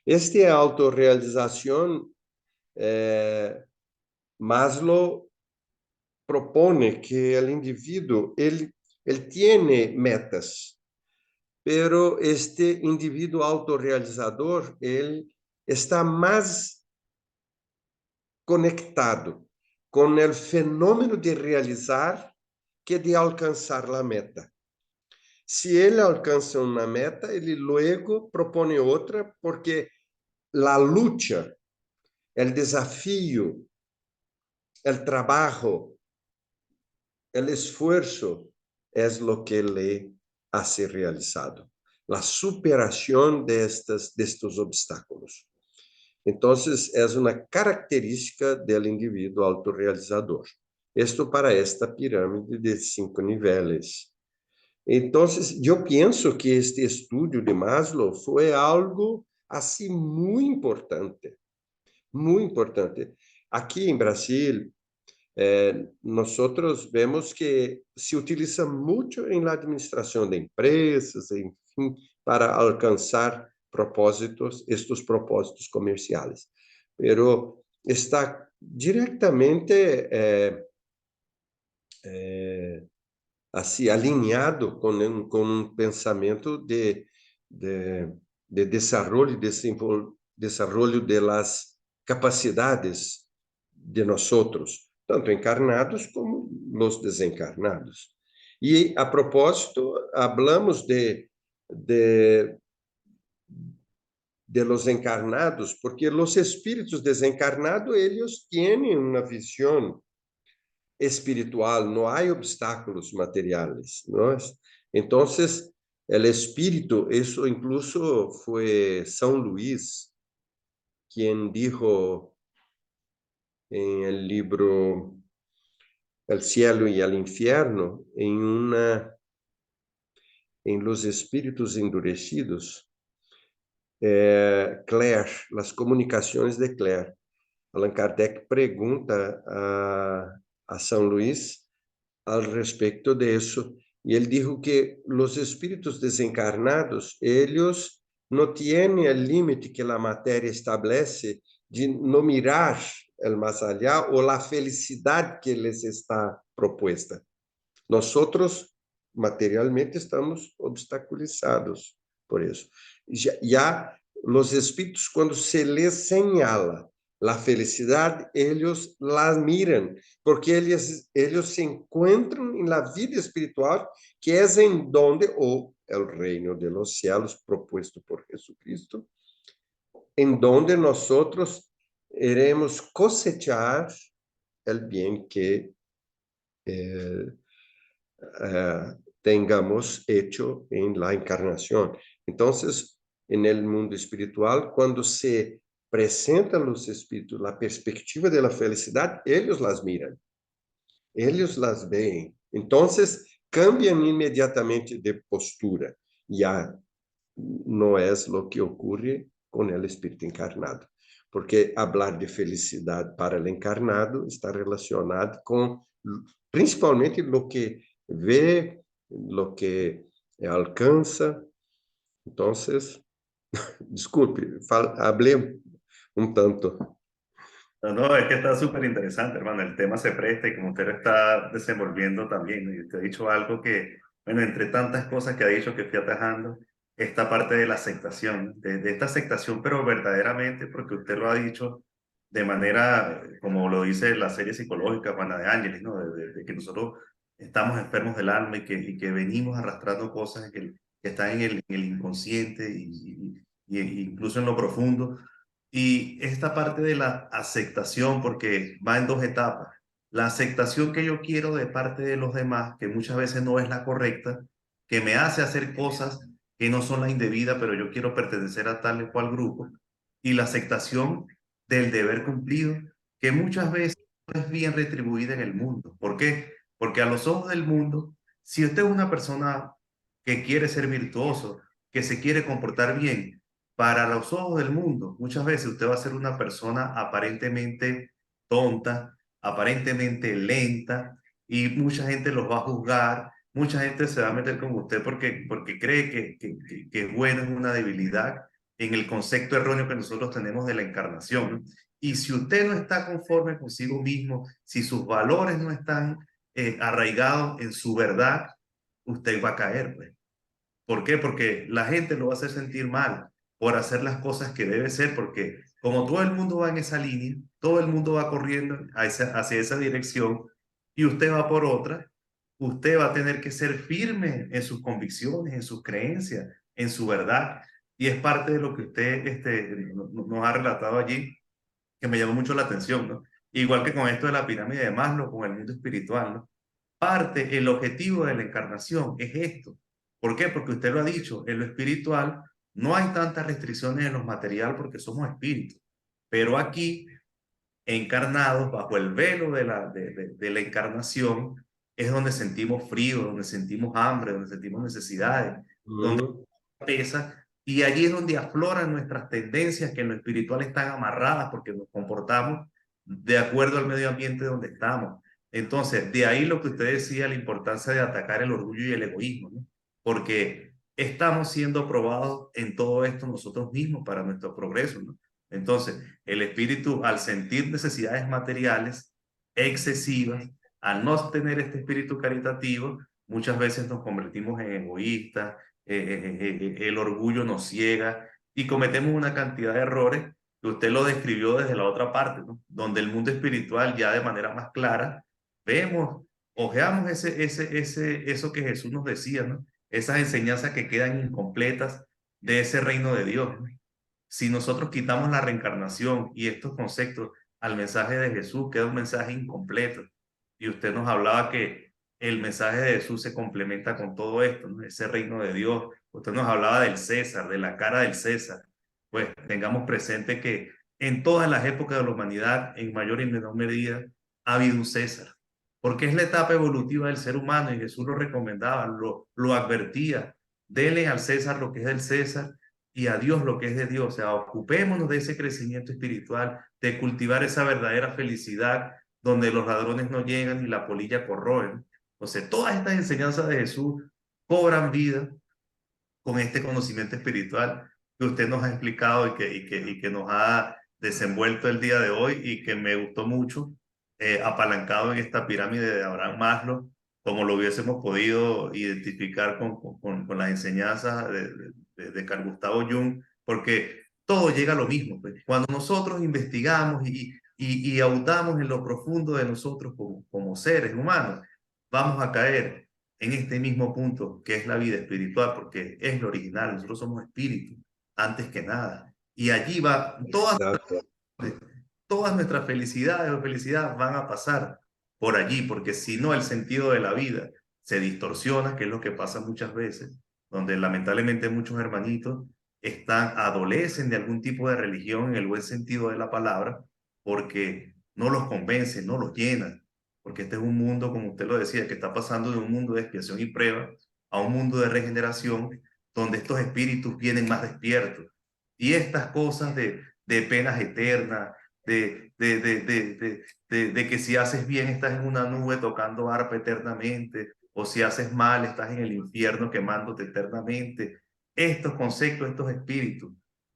Esta autorrealização, Maslow propõe que o indivíduo ele tem metas, pero este indivíduo autorrealizador ele está mais conectado com o fenômeno de realizar que de alcançar a meta. Se ele alcança uma meta, ele logo propõe outra, porque a luta, o desafio, o trabalho, o esforço é o que lhe a ser realizado. A superação destes obstáculos. Então, é uma característica do indivíduo autorrealizador. Isto para esta pirâmide de 5 níveis. Então, eu penso que este estudo de Maslow foi algo assim muito importante. Muito importante. Aqui em Brasil, nós vemos que se utiliza muito em la administração de empresas, enfim, para alcançar estes propósitos comerciais. Pero está diretamente assim alinhado com um pensamento de desenvolvimento de las capacidades de nós outros, tanto encarnados como los desencarnados. E, a propósito, hablamos de los encarnados, porque los espíritos desencarnados, eles têm uma visão espiritual, não há obstáculos materiais, não é? Então, o espírito, isso incluso foi São Luís quem dijo em el libro El cielo y el infierno, em Los espíritos endurecidos, Claire, las comunicações de Claire. Allan Kardec pergunta a São Luís al respeito de isso, e ele dijo que os espíritos desencarnados, eles não têm o límite que a matéria estabelece de não mirar el más allá ou a felicidade que les está proposta. Nós materialmente estamos obstaculizados por isso. Já os espíritos, quando se les señala a felicidade, eles la miram, porque eles se encontram na vida espiritual, que é em donde, ou o reino de los cielos proposto por Jesucristo, em donde nós iremos cosechar o bem que tengamos hecho en la encarnación. Entonces, en el mundo espiritual, cuando se presentan los espíritus la perspectiva de la felicidad, ellos las miran, ellos las ven. Entonces, cambian inmediatamente de postura. Ya no es lo que ocurre con el espíritu encarnado. Porque hablar de felicidade para o encarnado está relacionado com, principalmente, lo que vê, lo que alcança. Então, desculpe, hablé un tanto. No, no, es que está súper interesante, hermano. El tema se presta y como usted lo está desenvolviendo también, ¿no? Y usted ha dicho algo que, bueno, entre tantas cosas que ha dicho que fui atajando, esta parte de la aceptación, de esta aceptación, pero verdaderamente, porque usted lo ha dicho de manera, como lo dice la serie psicológica Juana de Ángeles, ¿no? De que nosotros estamos enfermos del alma y que venimos arrastrando cosas que están en el inconsciente y incluso en lo profundo. Y esta parte de la aceptación, porque va en dos etapas. La aceptación que yo quiero de parte de los demás, que muchas veces no es la correcta, que me hace hacer cosas que no son las indebidas, pero yo quiero pertenecer a tal o cual grupo. Y la aceptación del deber cumplido, que muchas veces no es bien retribuida en el mundo. ¿Por qué? Porque a los ojos del mundo, si usted es una persona que quiere ser virtuoso, que se quiere comportar bien, para los ojos del mundo, muchas veces usted va a ser una persona aparentemente tonta, aparentemente lenta, y mucha gente los va a juzgar, mucha gente se va a meter con usted porque cree que es bueno, es una debilidad en el concepto erróneo que nosotros tenemos de la encarnación, ¿no? Y si usted no está conforme consigo mismo, si sus valores no están arraigados en su verdad, usted va a caer, pues. ¿Por qué? Porque la gente lo va a hacer sentir mal por hacer las cosas que debe ser, porque como todo el mundo va en esa línea, todo el mundo va corriendo hacia esa dirección y usted va por otra, usted va a tener que ser firme en sus convicciones, en sus creencias, en su verdad. Y es parte de lo que usted nos ha relatado allí, que me llamó mucho la atención, ¿no? Igual que con esto de la pirámide de Maslow, con el mundo espiritual, ¿no? Parte, el objetivo de la encarnación es esto. ¿Por qué? Porque usted lo ha dicho, en lo espiritual no hay tantas restricciones en lo material porque somos espíritus. Pero aquí, encarnados bajo el velo de la encarnación, es donde sentimos frío, donde sentimos hambre, donde sentimos necesidades, donde pesa. Y allí es donde afloran nuestras tendencias que en lo espiritual están amarradas porque nos comportamos de acuerdo al medio ambiente donde estamos. Entonces, de ahí lo que usted decía, la importancia de atacar el orgullo y el egoísmo, ¿no? Porque estamos siendo probados en todo esto nosotros mismos para nuestro progreso, ¿no? Entonces, el espíritu, al sentir necesidades materiales excesivas, al no tener este espíritu caritativo, muchas veces nos convertimos en egoístas, el orgullo nos ciega y cometemos una cantidad de errores que usted lo describió desde la otra parte, ¿no? Donde el mundo espiritual ya de manera más clara vemos, ojeamos eso que Jesús nos decía, ¿no? Esas enseñanzas que quedan incompletas de ese reino de Dios, ¿no? Si nosotros quitamos la reencarnación y estos conceptos al mensaje de Jesús, queda un mensaje incompleto. Y usted nos hablaba que el mensaje de Jesús se complementa con todo esto, ¿no? Ese reino de Dios. Usted nos hablaba del César, de la cara del César. Pues tengamos presente que en todas las épocas de la humanidad, en mayor y menor medida, ha habido un César. Porque es la etapa evolutiva del ser humano y Jesús lo recomendaba, lo advertía. Dele al César lo que es del César y a Dios lo que es de Dios. O sea, ocupémonos de ese crecimiento espiritual, de cultivar esa verdadera felicidad donde los ladrones no llegan y la polilla corroen. Entonces, todas estas enseñanzas de Jesús cobran vida con este conocimiento espiritual que usted nos ha explicado y que nos ha desenvuelto el día de hoy y que me gustó mucho, apalancado en esta pirámide de Abraham Maslow, como lo hubiésemos podido identificar con las enseñanzas de Carl Gustavo Jung, porque todo llega a lo mismo, pues. Cuando nosotros investigamos y ahondamos en lo profundo de nosotros como seres humanos, vamos a caer en este mismo punto que es la vida espiritual, porque es lo original, nosotros somos espíritus, antes que nada. Y allí va, Exato. todas nuestras felicidades o felicidad van a pasar por allí, porque si no el sentido de la vida se distorsiona, que es lo que pasa muchas veces, donde lamentablemente muchos hermanitos adolecen de algún tipo de religión en el buen sentido de la palabra, porque no los convence, no los llena, porque este es un mundo, como usted lo decía, que está pasando de un mundo de expiación y prueba a un mundo de regeneración, donde estos espíritus vienen más despiertos. Y estas cosas de penas eternas, de que si haces bien estás en una nube tocando arpa eternamente, o si haces mal estás en el infierno quemándote eternamente. Estos conceptos, estos espíritus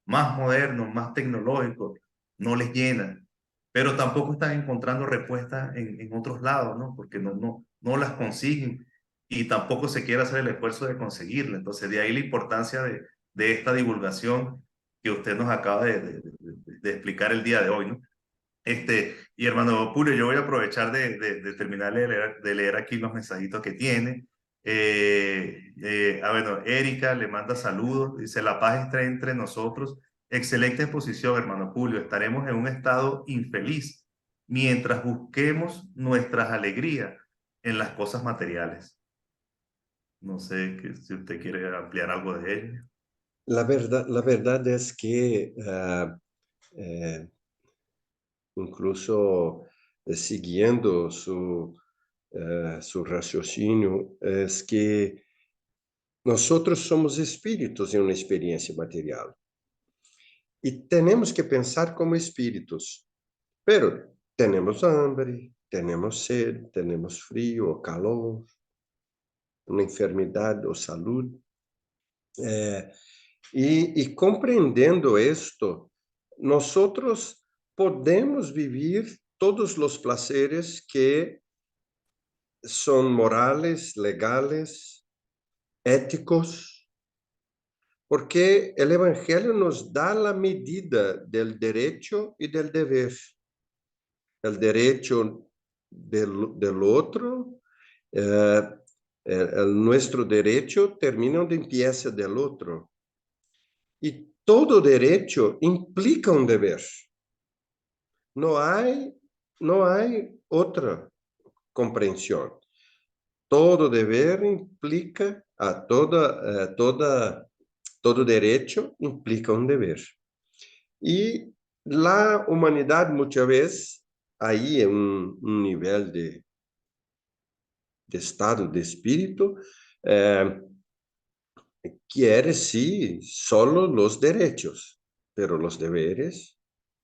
más modernos, más tecnológicos, no les llenan, pero tampoco están encontrando respuestas en otros lados, ¿no? Porque no las consiguen y tampoco se quiere hacer el esfuerzo de conseguirla. Entonces, de ahí la importancia de esta divulgación que usted nos acaba de explicar el día de hoy, ¿no? Y hermano Julio, yo voy a aprovechar de terminar de leer aquí los mensajitos que tiene. Bueno, Erika le manda saludos, dice, la paz está entre nosotros. Excelente exposición, hermano Julio. Estaremos en un estado infeliz mientras busquemos nuestras alegrías en las cosas materiales. No sé si usted quiere ampliar algo de ello. La verdad es que eh, incluso siguiendo su raciocínio, es que nosotros somos espíritos en una experiencia material y tenemos que pensar como espíritus, pero tenemos hambre, tenemos sed, tenemos frío o calor, una enfermedad o salud. Eh, y compreendendo esto, nosotros podemos vivir todos los placeres que son morales, legales, éticos, porque el Evangelio nos da la medida del derecho y del deber. El derecho del otro, eh, nuestro derecho termina donde empieza del otro. Y todo derecho implica un deber. No hay, no hay otra comprensión. Todo deber implica todo derecho implica un deber. Y la humanidad muchas veces, ahí en un nivel de estado de espíritu, eh, quiere sí solo los derechos, pero los deberes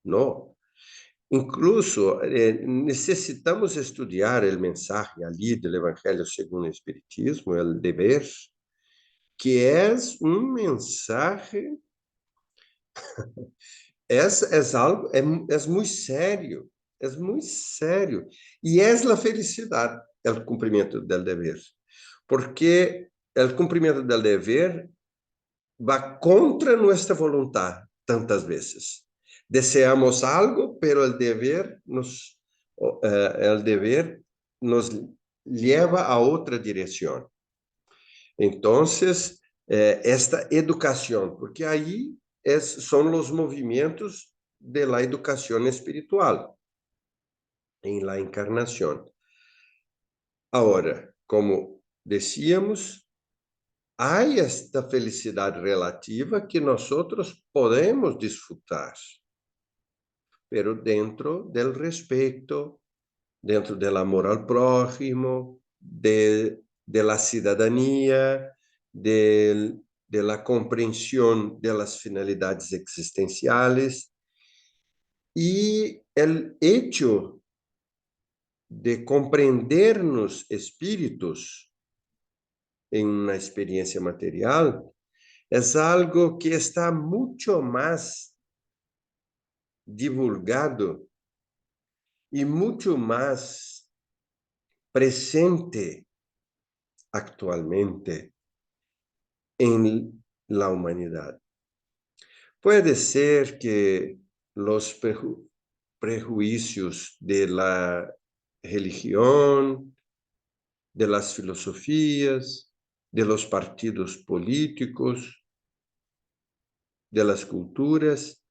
no. Incluso necessitamos estudar o mensaje ali do Evangelho segundo o Espiritismo, o dever, que é um mensaje, algo, é muito sério, e é a felicidade, o cumprimento do dever, porque o cumprimento do dever va contra nossa vontade tantas vezes. Deseamos algo, pero el deber nos lleva a otra dirección. Entonces, esta educación, porque ahí son los movimientos de la educación espiritual en la encarnación. Ahora, como decíamos, há esta felicidade relativa que nós podemos desfrutar, pero dentro del respeto, dentro del amor al prójimo, de la ciudadanía, de la comprensión de las finalidades existenciales y el hecho de comprendernos espíritus en una experiencia material es algo que está mucho más divulgado y mucho más presente actualmente en la humanidad. Puede ser que los prejuicios de la religión, de las filosofías, de los partidos políticos, de las culturas,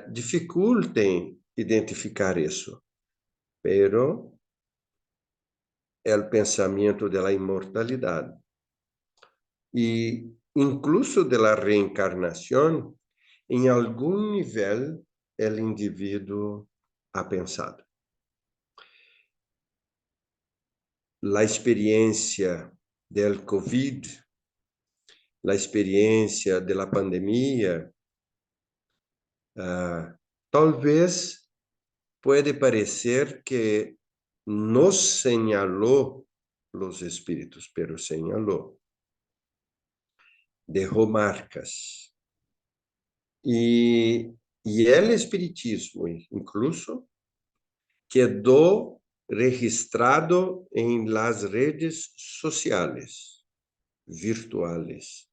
dificultem identificar isso, pero é o pensamento da imortalidade e incluso da reencarnação, em algum nível, o indivíduo ha pensado. A experiência del COVID, a experiência da pandemia, talvez pode parecer que nos señaló los espíritus, pero señaló, dejó marcas. Y el espiritismo, incluso, quedó registrado en las redes sociales, virtuales,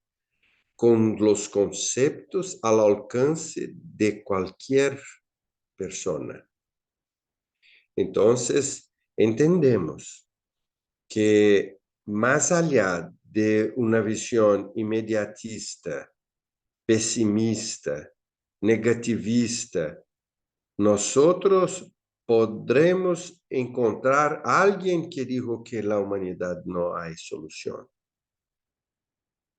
con los conceptos al alcance de cualquier persona. Entonces, entendemos que más allá de una visión inmediatista, pesimista, negativista, nosotros podremos encontrar a alguien que dijo que la humanidad no hay solución.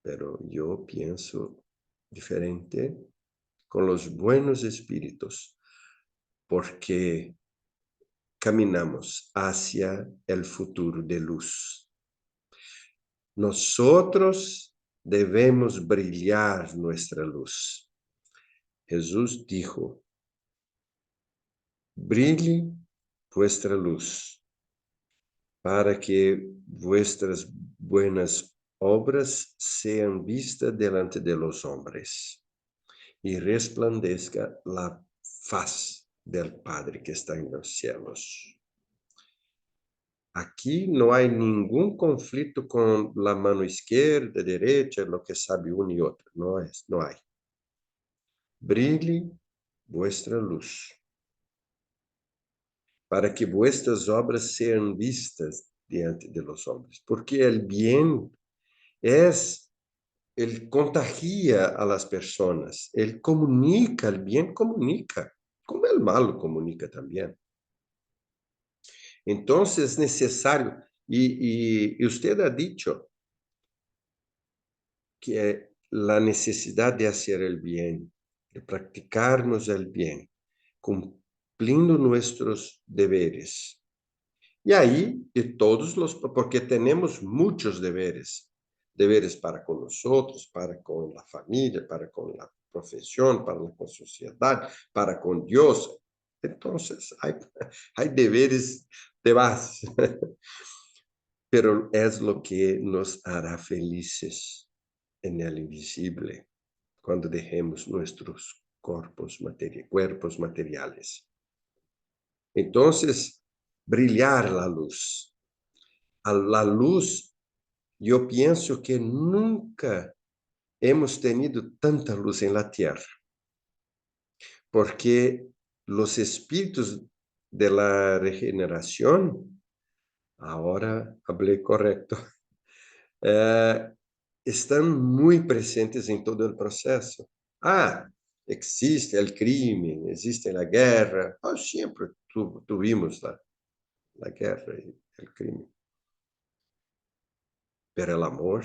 Pero yo pienso diferente con los buenos espíritus, porque caminamos hacia el futuro de luz. Nosotros debemos brillar nuestra luz. Jesús dijo, brille vuestra luz para que vuestras buenas obras sean vistas delante de los hombres y resplandezca la faz del Padre que está en los cielos. Aqui não há nenhum conflito com a mão esquerda, derecha, lo que sabe um e outro. Não há. Brilhe vuestra luz, para que vuestras obras sejam vistas diante de los hombres. Porque o bem ele contagia a las personas, ele comunica, o bem comunica, como o malo comunica também. Então, é necessário, e você ha dicho, que é a necessidade de fazer o bem, de praticarmos o bem, cumprindo nossos deveres. E aí, de todos os, porque temos muitos deveres, deveres para com nós outros, para com a família, para com a profissão, para com a sociedade, para com Deus. Então, há deveres de más, pero é o que nos hará felizes en el invisible, cuando dejemos nuestros cuerpos materiales. Entonces, brillar la luz. A la luz, yo pienso que nunca hemos tenido tanta luz en la tierra, porque los espíritus de la regeneración, ahora hablé correcto, estão muito presentes em todo o processo. Existe o crime, existe a guerra. Sempre tuvimos a guerra e o crime. Pero o amor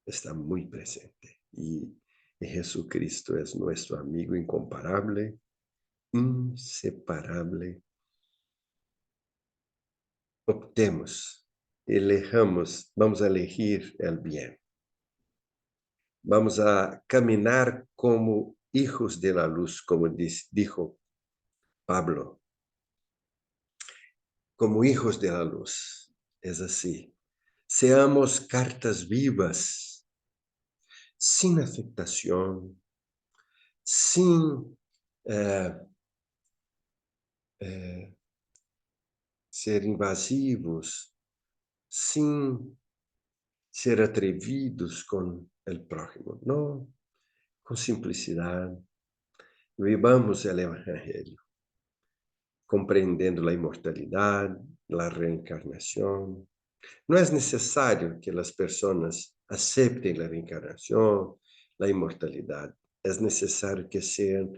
está muito presente. E Jesucristo é nosso amigo incomparável, inseparável. Optemos, elijamos, vamos a elegir o bem. Vamos a caminar como hijos de la luz, como dijo Pablo. Como hijos de la luz. Es así. Seamos cartas vivas, sin afectación, sin ser invasivos, sin ser atrevidos con el prójimo, no, con simplicidad. Vivamos el Evangelio, comprendiendo la inmortalidad, la reencarnación. No es necesario que las personas acepten la reencarnación, la inmortalidad. Es necesario que sean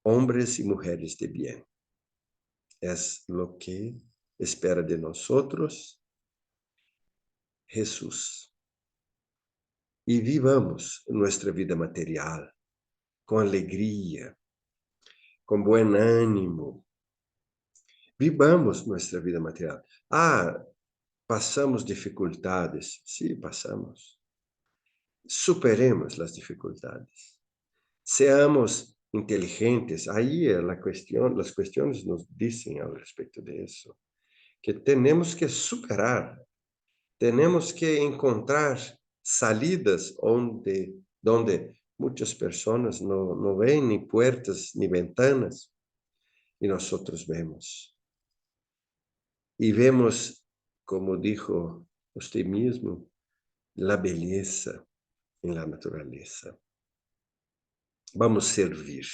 hombres y mujeres de bien. Es lo que espera de nosotros Jesús. Y vivamos nuestra vida material con alegría, con buen ánimo. Vivamos nuestra vida material. Passamos dificuldades. Sí, passamos. Superemos las dificultades. Seamos inteligentes. Ahí la cuestión, las cuestiones nos dicen al respecto de eso, que tenemos que superar, tenemos que encontrar salidas donde muchas personas no ven ni puertas ni ventanas y nosotros vemos. Y vemos, como dijo usted mismo, la belleza en la naturaleza. Vamos servir,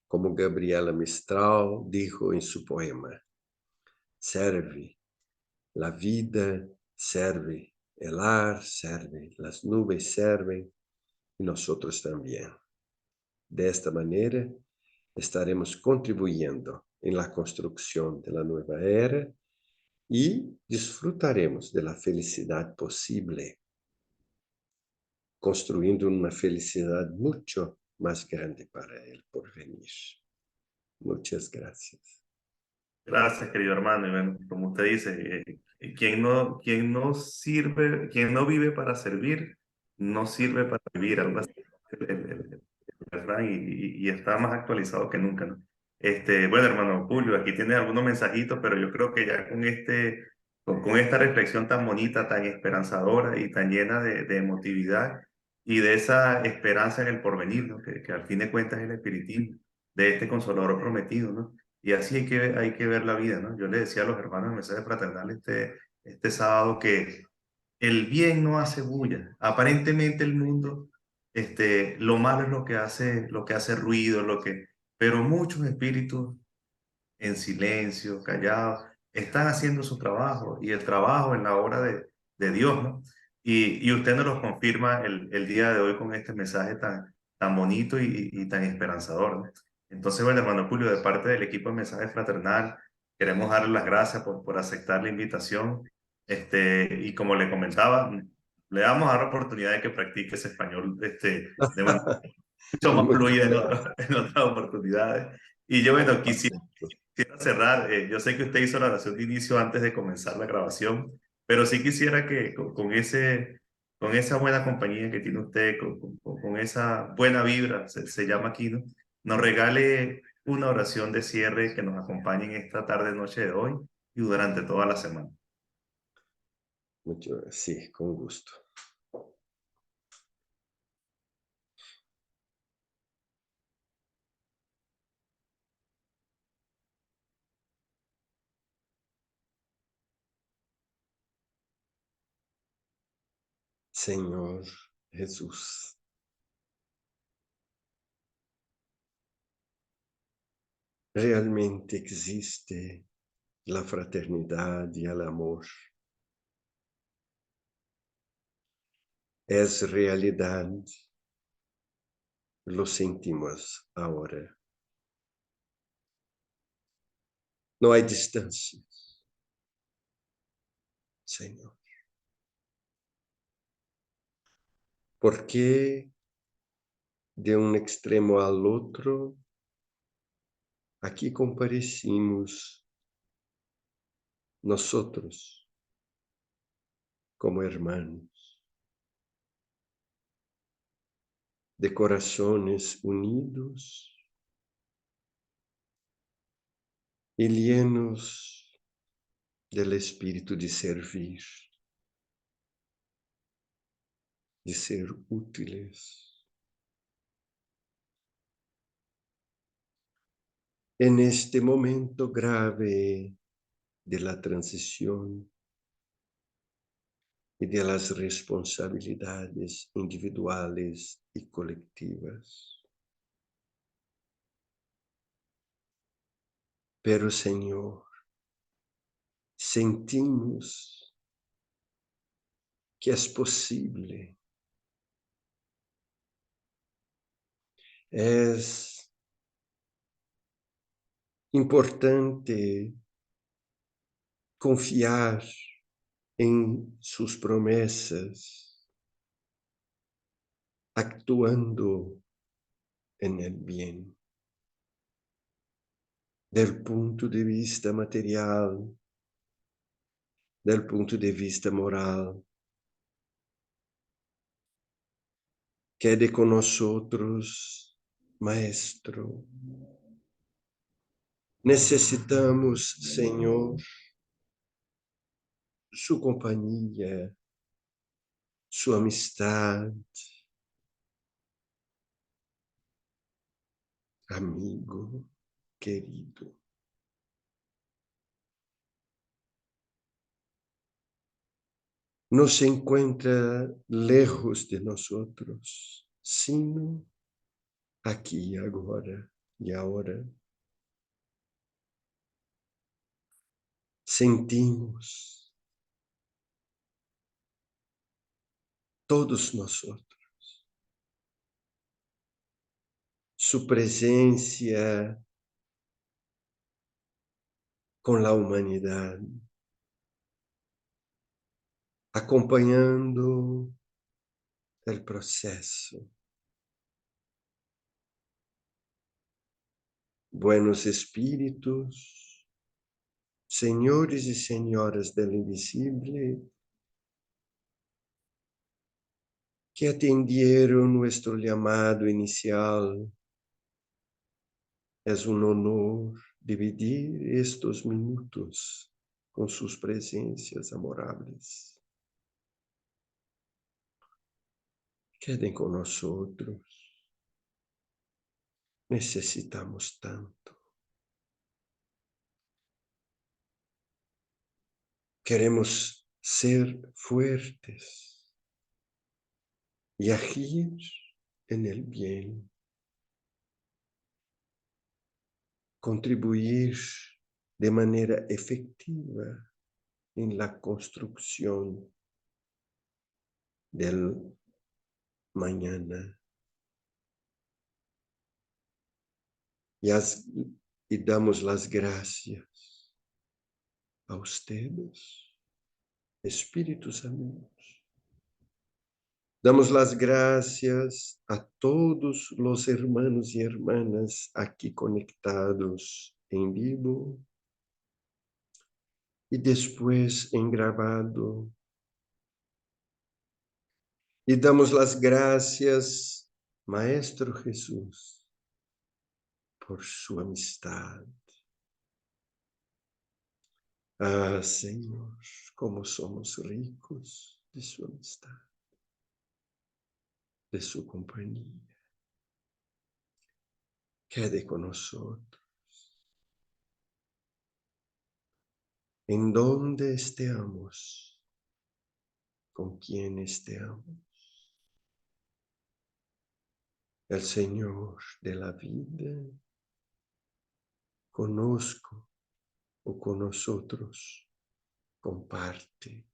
como Gabriela Mistral dijo en su poema, serve la vida, serve el ar, serve las nubes, serven y nosotros también. De esta manera estaremos contribuyendo en la construcción de la nueva era y disfrutaremos de la felicidad posible, construyendo una felicidad mucho más grande para el porvenir. Muchas gracias. Gracias, querido hermano. Y bueno, como usted dice, quien no sirve, quien no vive para servir, no sirve para vivir. Algo así, el refrán, y está más actualizado que nunca, ¿no? Bueno, hermano Julio, aquí tienes algunos mensajitos, pero yo creo que ya con esta reflexión tan bonita, tan esperanzadora y tan llena de emotividad y de esa esperanza en el porvenir, ¿no? Que al fin de cuentas es el espiritismo de este consolador prometido, ¿no? Y así hay que ver la vida, ¿no? Yo le decía a los hermanos en mensaje fraternal este sábado que el bien no hace bulla. Aparentemente el mundo, lo malo es lo que hace ruido, pero muchos espíritus en silencio, callados, están haciendo su trabajo y el trabajo en la obra de Dios, ¿no? Y usted nos lo confirma el día de hoy con este mensaje tan bonito y tan esperanzador, ¿no? Entonces, bueno, hermano Julio, de parte del equipo de Mensaje Fraternal, queremos darle las gracias por aceptar la invitación. Y como le comentaba, le vamos a dar la oportunidad de que practique ese español de manera mucho más Muchas fluida gracias. en otras oportunidades. Y yo, bueno, Acepto. quisiera cerrar. Yo sé que usted hizo la oración de inicio antes de comenzar la grabación, pero sí quisiera que con esa buena compañía que tiene usted, con esa buena vibra, se llama aquí, ¿no? Nos regale una oración de cierre que nos acompañe en esta tarde, noche de hoy y durante toda la semana. Sí, con gusto. Señor Jesús, realmente existe la fraternidad y el amor. Es realidad, lo sentimos ahora. No hay distancia, Señor. Porque de un extremo al otro, aquí comparecimos nosotros como hermanos, de corazones unidos y llenos del espíritu de servir, de ser útiles. En este momento grave de la transición, y de las responsabilidades individuales y colectivas. Pero, Señor, sentimos que es posible, es importante confiar en sus promesas, actuando en el bien. Del punto de vista material, del punto de vista moral, quede con nosotros, Maestro. Necesitamos, Señor, su compañía, su amistad, amigo querido. No se encuentra lejos de nosotros, sino aquí, agora y ahora. Sentimos todos nosotros su presencia con la humanidad, acompañando el proceso. Buenos espíritus, señores y señoras del invisible, que atendieron nuestro llamado inicial. Es un honor dividir estos minutos con sus presencias amorables. Queden con nosotros. Necesitamos tanto. Queremos ser fuertes y agir en el bien, contribuir de manera efectiva en la construcción del mañana. Y damos las gracias a ustedes, espíritus amigos. Damos las gracias a todos los hermanos y hermanas aquí conectados en vivo y después en grabado. Y damos las gracias, Maestro Jesús, por su amistad. Ah, Señor, cómo somos ricos de su amistad, de su compañía. Quede con nosotros. En donde estemos, con quien estemos, el Señor de la vida, conozco o con nosotros, comparte.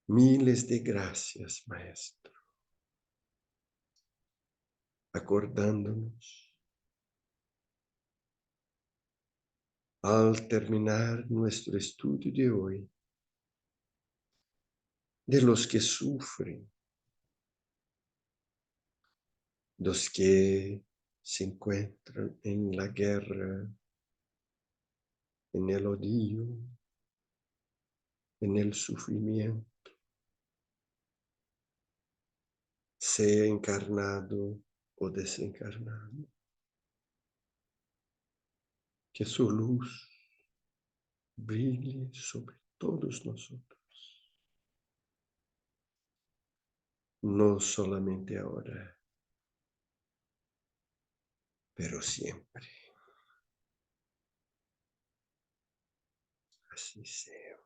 Miles de gracias, Maestro, acordándonos al terminar nuestro estudio de hoy, de los que sufren, los que se encuentran en la guerra, en el odio, en el sufrimiento, sea encarnado o desencarnado. Que su luz brille sobre todos nosotros, no solamente ahora, pero siempre. Así sea.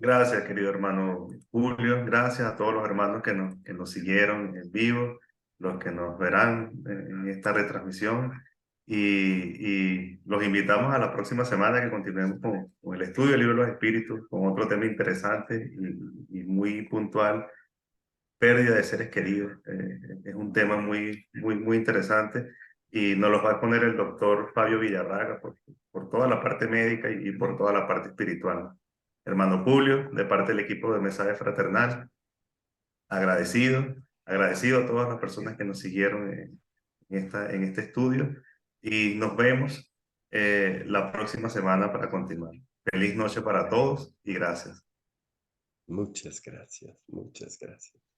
Gracias, querido hermano Julio. Gracias a todos los hermanos que nos siguieron en vivo, los que nos verán en esta retransmisión. Y los invitamos a la próxima semana que continuemos con el estudio del libro de los espíritus, con otro tema interesante y muy puntual, pérdida de seres queridos. Es un tema muy interesante y nos lo va a exponer el doctor Fabio Villarraga por toda la parte médica y por toda la parte espiritual. Hermano Julio, de parte del equipo de Mensaje Fraternal, agradecido a todas las personas que nos siguieron en este estudio y nos vemos la próxima semana para continuar. Feliz noche para todos y gracias. Muchas gracias, muchas gracias.